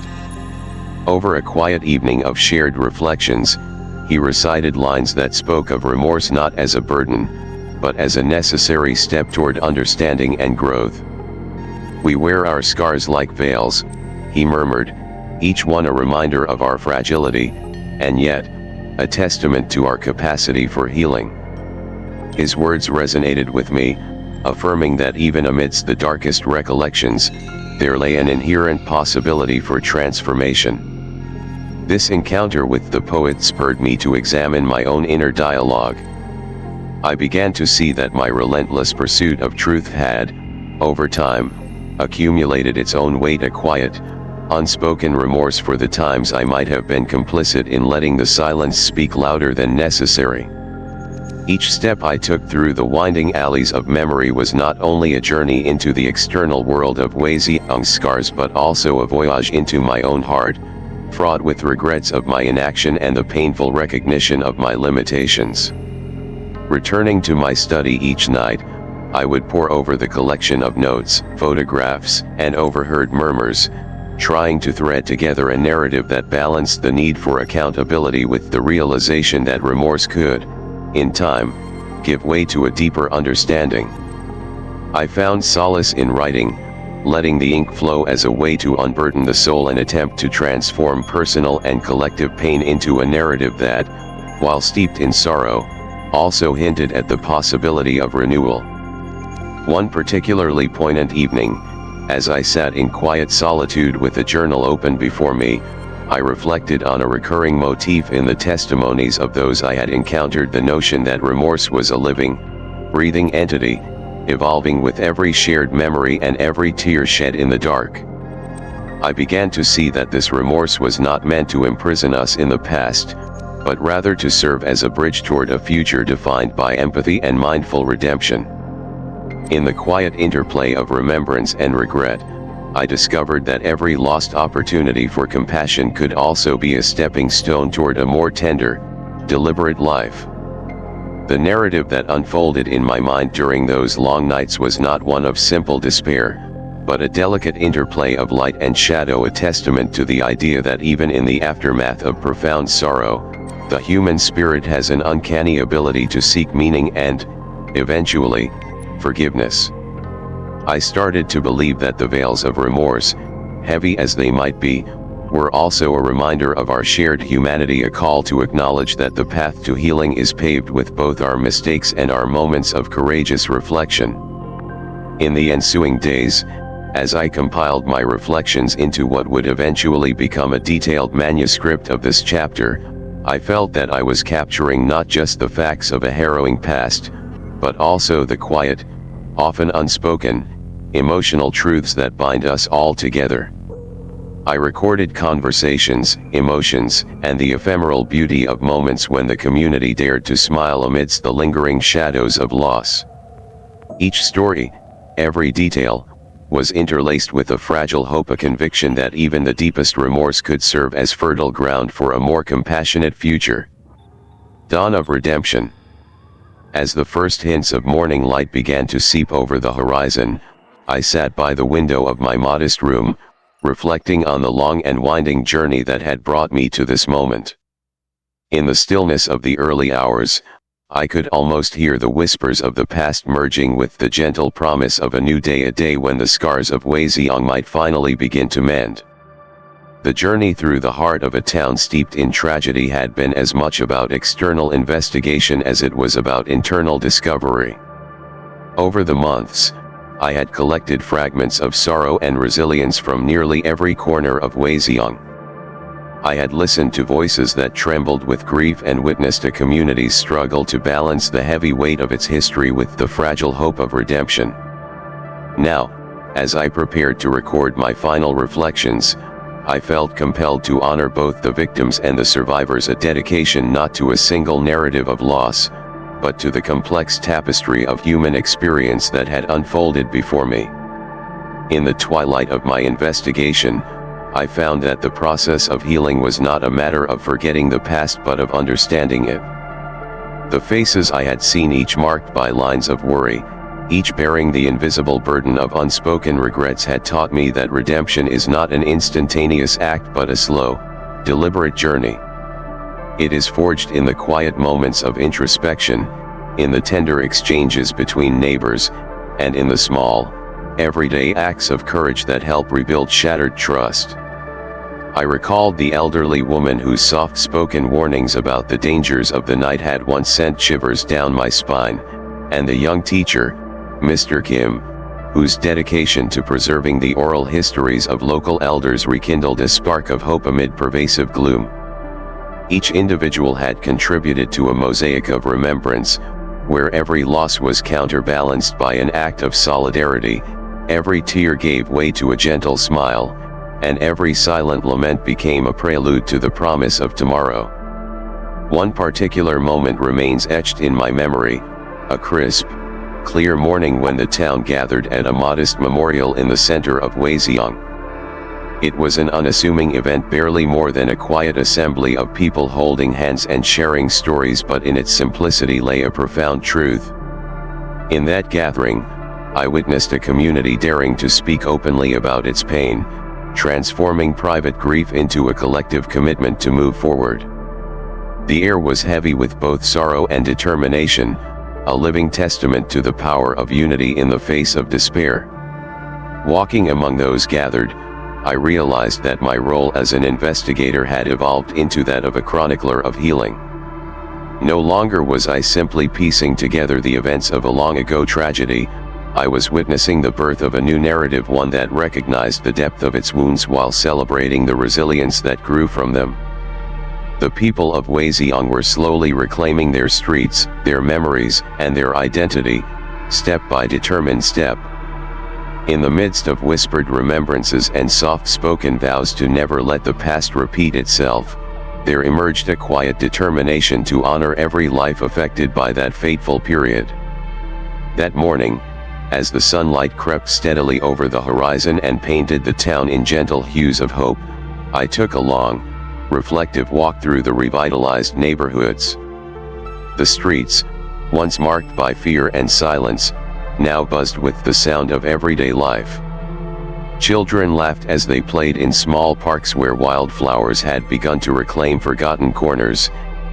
[SPEAKER 1] Over a quiet evening of shared reflections, he recited lines that spoke of remorse not as a burden, but as a necessary step toward understanding and growth. "We wear our scars like veils," he murmured, "each one a reminder of our fragility, and yet, a testament to our capacity for healing." His words resonated with me, affirming that even amidst the darkest recollections, there lay an inherent possibility for transformation. This encounter with the poet spurred me to examine my own inner dialogue. I began to see that my relentless pursuit of truth had, over time, accumulated its own weight, a quiet, unspoken remorse for the times I might have been complicit in letting the silence speak louder than necessary. Each step I took through the winding alleys of memory was not only a journey into the external world of Wei Ziyang's scars, but also a voyage into my own heart, fraught with regrets of my inaction and the painful recognition of my limitations. Returning to my study each night, I would pore over the collection of notes, photographs, and overheard murmurs, trying to thread together a narrative that balanced the need for accountability with the realization that remorse could, in time, give way to a deeper understanding. I found solace in writing, letting the ink flow as a way to unburden the soul and attempt to transform personal and collective pain into a narrative that, while steeped in sorrow, also hinted at the possibility of renewal. One particularly poignant evening, as I sat in quiet solitude with a journal open before me, I reflected on a recurring motif in the testimonies of those I had encountered: the notion that remorse was a living, breathing entity, evolving with every shared memory and every tear shed in the dark. I began to see that this remorse was not meant to imprison us in the past, but rather to serve as a bridge toward a future defined by empathy and mindful redemption. In the quiet interplay of remembrance and regret, I discovered that every lost opportunity for compassion could also be a stepping stone toward a more tender, deliberate life. The narrative that unfolded in my mind during those long nights was not one of simple despair, but a delicate interplay of light and shadow, a testament to the idea that even in the aftermath of profound sorrow, the human spirit has an uncanny ability to seek meaning and, eventually, forgiveness. I started to believe that the veils of remorse, heavy as they might be, were also a reminder of our shared humanity, a call to acknowledge that the path to healing is paved with both our mistakes and our moments of courageous reflection. In the ensuing days, as I compiled my reflections into what would eventually become a detailed manuscript of this chapter, I felt that I was capturing not just the facts of a harrowing past, but also the quiet, often unspoken, emotional truths that bind us all together. I recorded conversations, emotions, and the ephemeral beauty of moments when the community dared to smile amidst the lingering shadows of loss. Each story, every detail, was interlaced with a fragile hope, a conviction that even the deepest remorse could serve as fertile ground for a more compassionate future. Dawn of Redemption. As the first hints of morning light began to seep over the horizon, I sat by the window of my modest room, reflecting on the long and winding journey that had brought me to this moment. In the stillness of the early hours, I could almost hear the whispers of the past merging with the gentle promise of a new day, a day when the scars of Wei Ziyang might finally begin to mend. The journey through the heart of a town steeped in tragedy had been as much about external investigation as it was about internal discovery. Over the months, I had collected fragments of sorrow and resilience from nearly every corner of Wei Ziyang. I had listened to voices that trembled with grief and witnessed a community's struggle to balance the heavy weight of its history with the fragile hope of redemption. Now, as I prepared to record my final reflections, I felt compelled to honor both the victims and the survivors, a dedication not to a single narrative of loss, but to the complex tapestry of human experience that had unfolded before me. In the twilight of my investigation, I found that the process of healing was not a matter of forgetting the past but of understanding it. The faces I had seen, each marked by lines of worry, each bearing the invisible burden of unspoken regrets, had taught me that redemption is not an instantaneous act but a slow, deliberate journey. It is forged in the quiet moments of introspection, in the tender exchanges between neighbors, and in the small, everyday acts of courage that help rebuild shattered trust. I recalled the elderly woman whose soft-spoken warnings about the dangers of the night had once sent shivers down my spine, and the young teacher, Mr. Kim, whose dedication to preserving the oral histories of local elders rekindled a spark of hope amid pervasive gloom. Each individual had contributed to a mosaic of remembrance, where every loss was counterbalanced by an act of solidarity, every tear gave way to a gentle smile, and every silent lament became a prelude to the promise of tomorrow. One particular moment remains etched in my memory, a crisp, clear morning when the town gathered at a modest memorial in the center of Weixiang. It was an unassuming event, barely more than a quiet assembly of people holding hands and sharing stories, but in its simplicity lay a profound truth. In that gathering, I witnessed a community daring to speak openly about its pain, transforming private grief into a collective commitment to move forward. The air was heavy with both sorrow and determination, a living testament to the power of unity in the face of despair. Walking among those gathered, I realized that my role as an investigator had evolved into that of a chronicler of healing. No longer was I simply piecing together the events of a long-ago tragedy. I was witnessing the birth of a new narrative, one that recognized the depth of its wounds while celebrating the resilience that grew from them. The people of Weixiang were slowly reclaiming their streets, their memories, and their identity, step by determined step. In the midst of whispered remembrances and soft-spoken vows to never let the past repeat itself, there emerged a quiet determination to honor every life affected by that fateful period. That morning, as the sunlight crept steadily over the horizon and painted the town in gentle hues of hope, I took a long, reflective walk through the revitalized neighborhoods. The streets, once marked by fear and silence, now buzzed with the sound of everyday life. Children laughed as they played in small parks where wildflowers had begun to reclaim forgotten corners,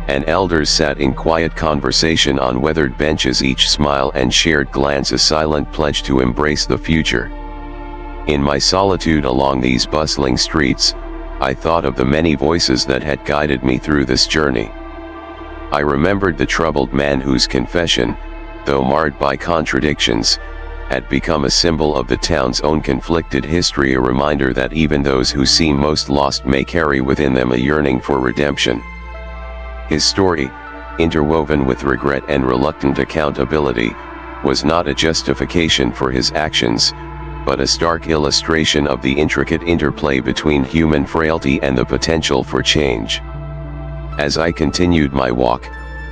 [SPEAKER 1] and elders sat in quiet conversation on weathered benches, each smile and shared glance a silent pledge to embrace the future. In my solitude along these bustling streets, I thought of the many voices that had guided me through this journey. I remembered the troubled man whose confession, though marred by contradictions, had become a symbol of the town's own conflicted history, a reminder that even those who seem most lost may carry within them a yearning for redemption. His story, interwoven with regret and reluctant accountability, was not a justification for his actions, but a stark illustration of the intricate interplay between human frailty and the potential for change. As I continued my walk,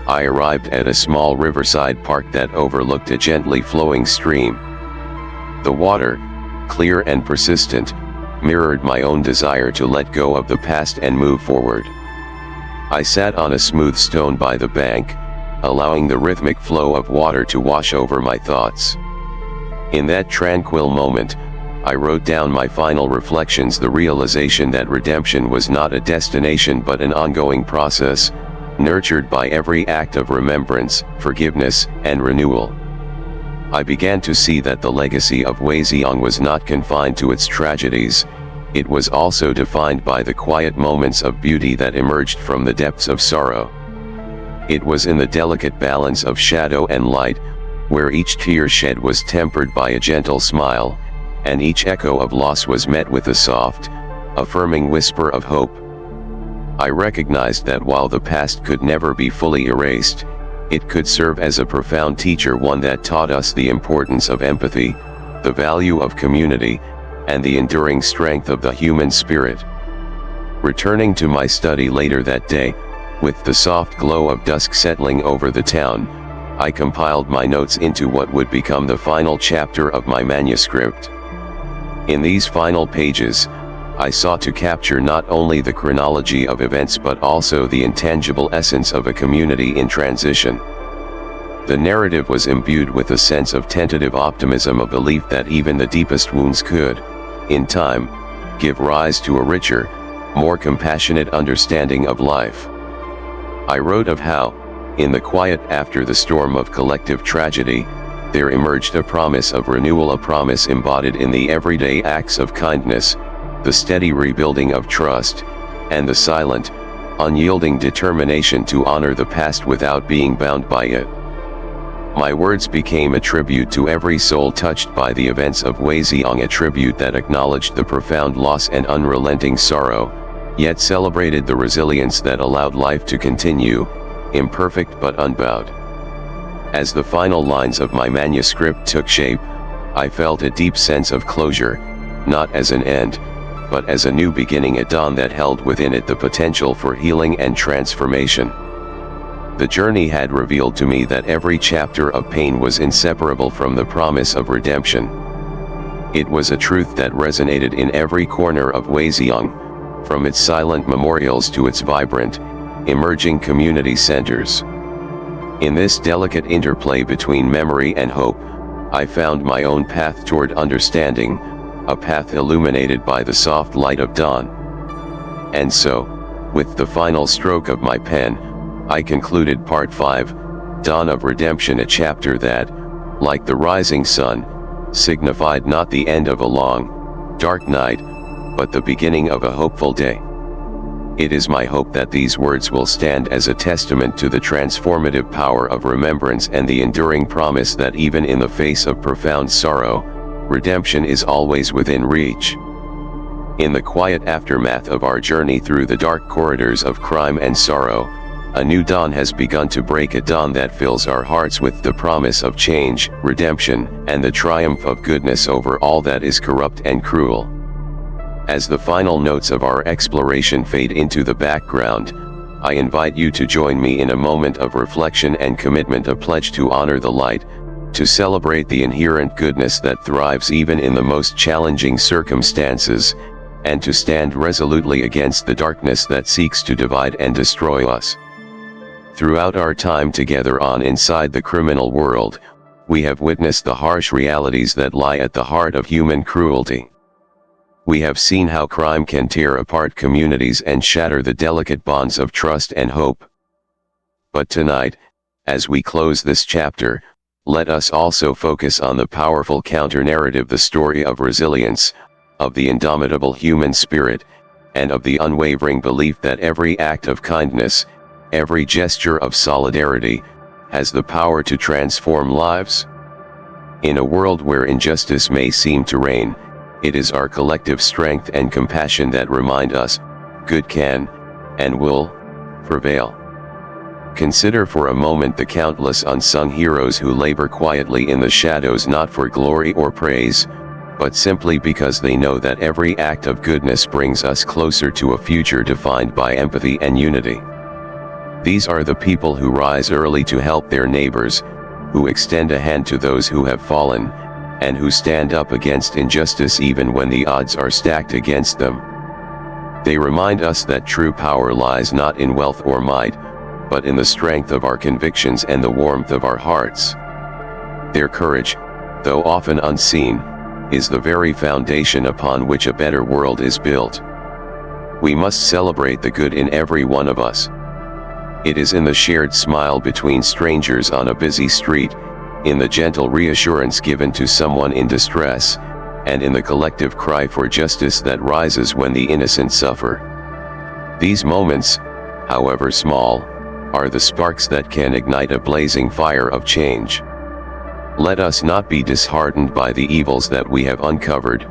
[SPEAKER 1] I arrived at a small riverside park that overlooked a gently flowing stream. The water, clear and persistent, mirrored my own desire to let go of the past and move forward. I sat on a smooth stone by the bank, allowing the rhythmic flow of water to wash over my thoughts. In that tranquil moment, I wrote down my final reflections, the realization that redemption was not a destination but an ongoing process, nurtured by every act of remembrance, forgiveness, and renewal. I began to see that the legacy of Weixiang was not confined to its tragedies. It was also defined by the quiet moments of beauty that emerged from the depths of sorrow. It was in the delicate balance of shadow and light, where each tear shed was tempered by a gentle smile, and each echo of loss was met with a soft, affirming whisper of hope. I recognized that while the past could never be fully erased, it could serve as a profound teacher, one that taught us the importance of empathy, the value of community, and the enduring strength of the human spirit. Returning to my study later that day, with the soft glow of dusk settling over the town, I compiled my notes into what would become the final chapter of my manuscript. In these final pages, I sought to capture not only the chronology of events but also the intangible essence of a community in transition. The narrative was imbued with a sense of tentative optimism, a belief that even the deepest wounds could, in time, give rise to a richer, more compassionate understanding of life. I wrote of how, in the quiet after the storm of collective tragedy, there emerged a promise of renewal, a promise embodied in the everyday acts of kindness, the steady rebuilding of trust, and the silent, unyielding determination to honor the past without being bound by it. My words became a tribute to every soul touched by the events of Weixiang, a tribute that acknowledged the profound loss and unrelenting sorrow, yet celebrated the resilience that allowed life to continue, imperfect but unbowed. As the final lines of my manuscript took shape, I felt a deep sense of closure, not as an end, but as a new beginning, a dawn that held within it the potential for healing and transformation. The journey had revealed to me that every chapter of pain was inseparable from the promise of redemption. It was a truth that resonated in every corner of Waziyang, from its silent memorials to its vibrant, emerging community centers. In this delicate interplay between memory and hope, I found my own path toward understanding, a path illuminated by the soft light of dawn. And so, with the final stroke of my pen, I concluded Part 5, Dawn of Redemption, a chapter that, like the rising sun, signified not the end of a long, dark night, but the beginning of a hopeful day. It is my hope that these words will stand as a testament to the transformative power of remembrance and the enduring promise that even in the face of profound sorrow, redemption is always within reach. In the quiet aftermath of our journey through the dark corridors of crime and sorrow, a new dawn has begun to break, a dawn that fills our hearts with the promise of change, redemption, and the triumph of goodness over all that is corrupt and cruel. As the final notes of our exploration fade into the background, I invite you to join me in a moment of reflection and commitment, a pledge to honor the light, to celebrate the inherent goodness that thrives even in the most challenging circumstances, and to stand resolutely against the darkness that seeks to divide and destroy us. Throughout our time together on Inside the Criminal World, we have witnessed the harsh realities that lie at the heart of human cruelty. We have seen how crime can tear apart communities and shatter the delicate bonds of trust and hope. But tonight, as we close this chapter, let us also focus on the powerful counter-narrative, the story of resilience, of the indomitable human spirit, and of the unwavering belief that every act of kindness, every gesture of solidarity, has the power to transform lives. In a world where injustice may seem to reign, it is our collective strength and compassion that remind us, good can, and will, prevail. Consider for a moment the countless unsung heroes who labor quietly in the shadows, not for glory or praise, but simply because they know that every act of goodness brings us closer to a future defined by empathy and unity. These are the people who rise early to help their neighbors, who extend a hand to those who have fallen, and who stand up against injustice even when the odds are stacked against them. They remind us that true power lies not in wealth or might, but in the strength of our convictions and the warmth of our hearts. Their courage, though often unseen, is the very foundation upon which a better world is built. We must celebrate the good in every one of us. It is in the shared smile between strangers on a busy street, in the gentle reassurance given to someone in distress, and in the collective cry for justice that rises when the innocent suffer. These moments, however small, are the sparks that can ignite a blazing fire of change. Let us not be disheartened by the evils that we have uncovered,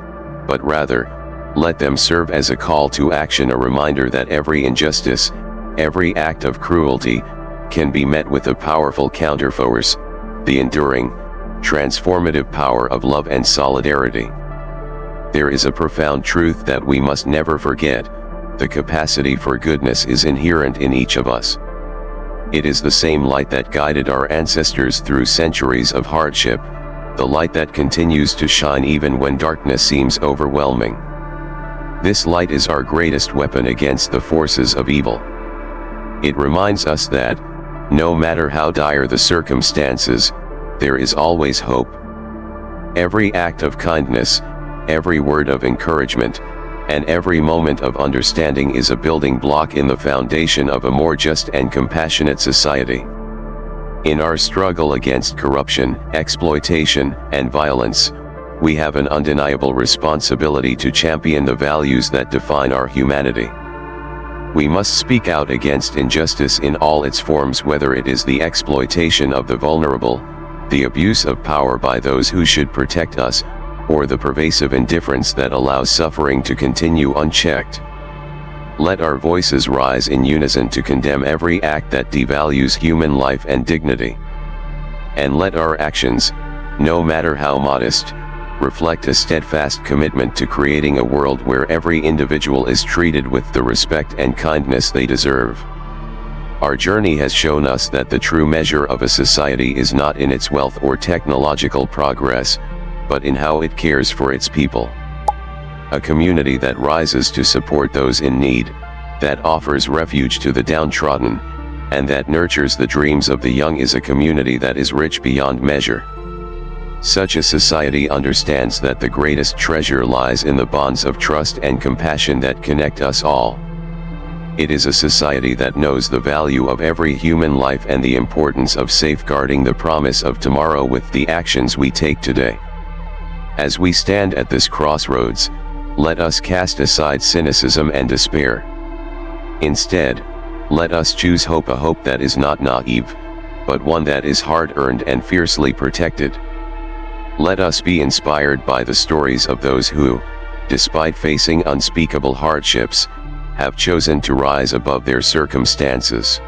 [SPEAKER 1] but rather, let them serve as a call to action, a reminder that every injustice, every act of cruelty, can be met with a powerful counterforce, the enduring, transformative power of love and solidarity. There is a profound truth that we must never forget: the capacity for goodness is inherent in each of us. It is the same light that guided our ancestors through centuries of hardship, the light that continues to shine even when darkness seems overwhelming. This light is our greatest weapon against the forces of evil. It reminds us that, no matter how dire the circumstances, there is always hope. Every act of kindness, every word of encouragement, and every moment of understanding is a building block in the foundation of a more just and compassionate society. In our struggle against corruption, exploitation, and violence, we have an undeniable responsibility to champion the values that define our humanity. We must speak out against injustice in all its forms, whether it is the exploitation of the vulnerable, the abuse of power by those who should protect us, or the pervasive indifference that allows suffering to continue unchecked. Let our voices rise in unison to condemn every act that devalues human life and dignity. And let our actions, no matter how modest, reflect a steadfast commitment to creating a world where every individual is treated with the respect and kindness they deserve. Our journey has shown us that the true measure of a society is not in its wealth or technological progress, but in how it cares for its people. A community that rises to support those in need, that offers refuge to the downtrodden, and that nurtures the dreams of the young is a community that is rich beyond measure. Such a society understands that the greatest treasure lies in the bonds of trust and compassion that connect us all. It is a society that knows the value of every human life and the importance of safeguarding the promise of tomorrow with the actions we take today. As we stand at this crossroads, let us cast aside cynicism and despair. Instead, let us choose hope, a hope that is not naive, but one that is hard-earned and fiercely protected. Let us be inspired by the stories of those who, despite facing unspeakable hardships, have chosen to rise above their circumstances.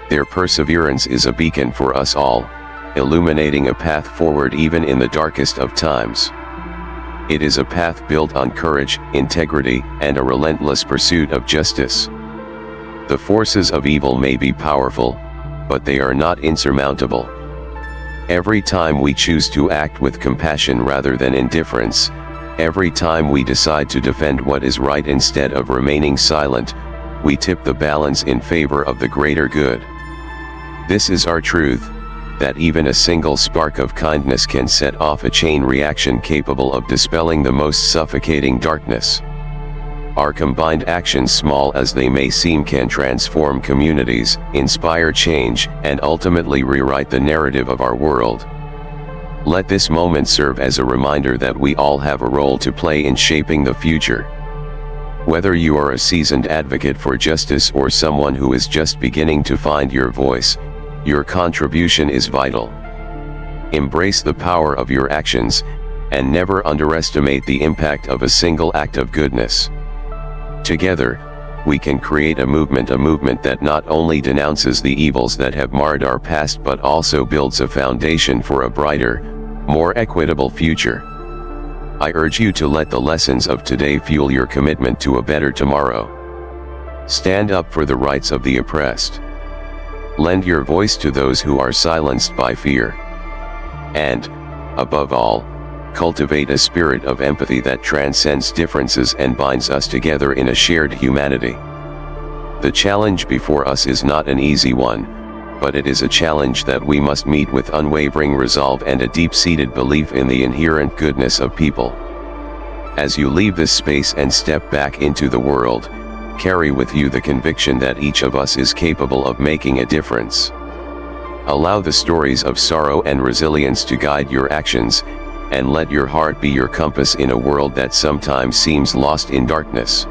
[SPEAKER 1] Their perseverance is a beacon for us all, illuminating a path forward even in the darkest of times. It is a path built on courage, integrity, and a relentless pursuit of justice. The forces of evil may be powerful, but they are not insurmountable. Every time we choose to act with compassion rather than indifference, every time we decide to defend what is right instead of remaining silent, we tip the balance in favor of the greater good. This is our truth, that even a single spark of kindness can set off a chain reaction capable of dispelling the most suffocating darkness. Our combined actions, small as they may seem, can transform communities, inspire change, and ultimately rewrite the narrative of our world. Let this moment serve as a reminder that we all have a role to play in shaping the future. Whether you are a seasoned advocate for justice or someone who is just beginning to find your voice, your contribution is vital. Embrace the power of your actions, and never underestimate the impact of a single act of goodness. Together, we can create a movement that not only denounces the evils that have marred our past but also builds a foundation for a brighter, more equitable future. I urge you to let the lessons of today fuel your commitment to a better tomorrow. Stand up for the rights of the oppressed. Lend your voice to those who are silenced by fear. And, above all, cultivate a spirit of empathy that transcends differences and binds us together in a shared humanity. The challenge before us is not an easy one, but it is a challenge that we must meet with unwavering resolve and a deep-seated belief in the inherent goodness of people. As you leave this space and step back into the world, carry with you the conviction that each of us is capable of making a difference. Allow the stories of sorrow and resilience to guide your actions, and let your heart be your compass in a world that sometimes seems lost in darkness.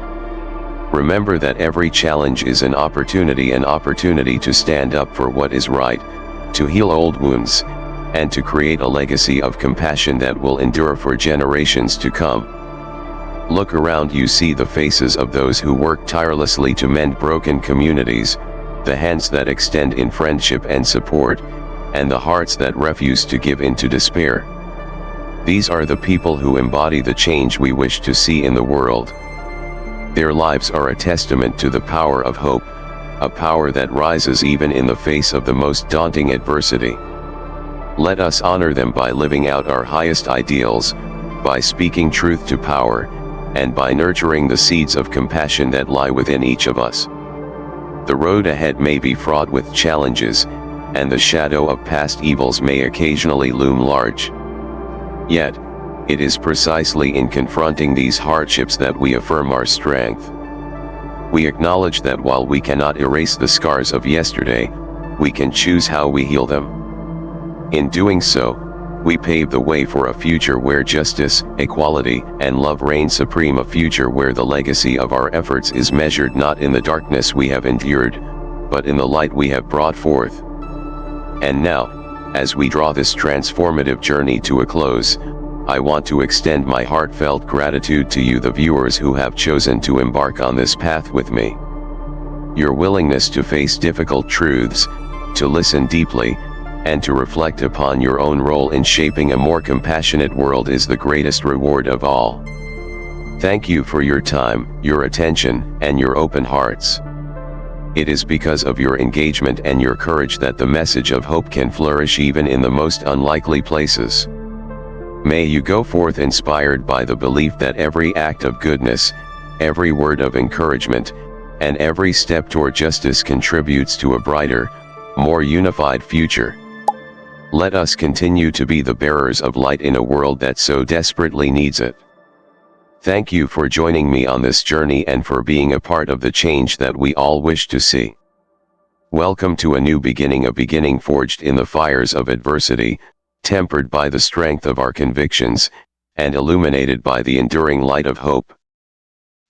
[SPEAKER 1] Remember that every challenge is an opportunity to stand up for what is right, to heal old wounds, and to create a legacy of compassion that will endure for generations to come. Look around you, see the faces of those who work tirelessly to mend broken communities, the hands that extend in friendship and support, and the hearts that refuse to give in to despair. These are the people who embody the change we wish to see in the world. Their lives are a testament to the power of hope, a power that rises even in the face of the most daunting adversity. Let us honor them by living out our highest ideals, by speaking truth to power, and by nurturing the seeds of compassion that lie within each of us. The road ahead may be fraught with challenges, and the shadow of past evils may occasionally loom large. Yet, it is precisely in confronting these hardships that we affirm our strength. We acknowledge that while we cannot erase the scars of yesterday, we can choose how we heal them. In doing so, we pave the way for a future where justice, equality, and love reign supreme, a future where the legacy of our efforts is measured not in the darkness we have endured, but in the light we have brought forth. And now, as we draw this transformative journey to a close, I want to extend my heartfelt gratitude to you, the viewers who have chosen to embark on this path with me. Your willingness to face difficult truths, to listen deeply, and to reflect upon your own role in shaping a more compassionate world is the greatest reward of all. Thank you for your time, your attention, and your open hearts. It is because of your engagement and your courage that the message of hope can flourish even in the most unlikely places. May you go forth inspired by the belief that every act of goodness, every word of encouragement, and every step toward justice contributes to a brighter, more unified future. Let us continue to be the bearers of light in a world that so desperately needs it. Thank you for joining me on this journey and for being a part of the change that we all wish to see. Welcome to a new beginning, a beginning forged in the fires of adversity, tempered by the strength of our convictions, and illuminated by the enduring light of hope.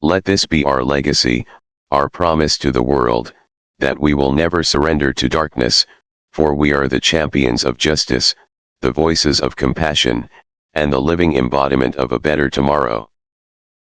[SPEAKER 1] Let this be our legacy, our promise to the world, that we will never surrender to darkness, for we are the champions of justice, the voices of compassion, and the living embodiment of a better tomorrow.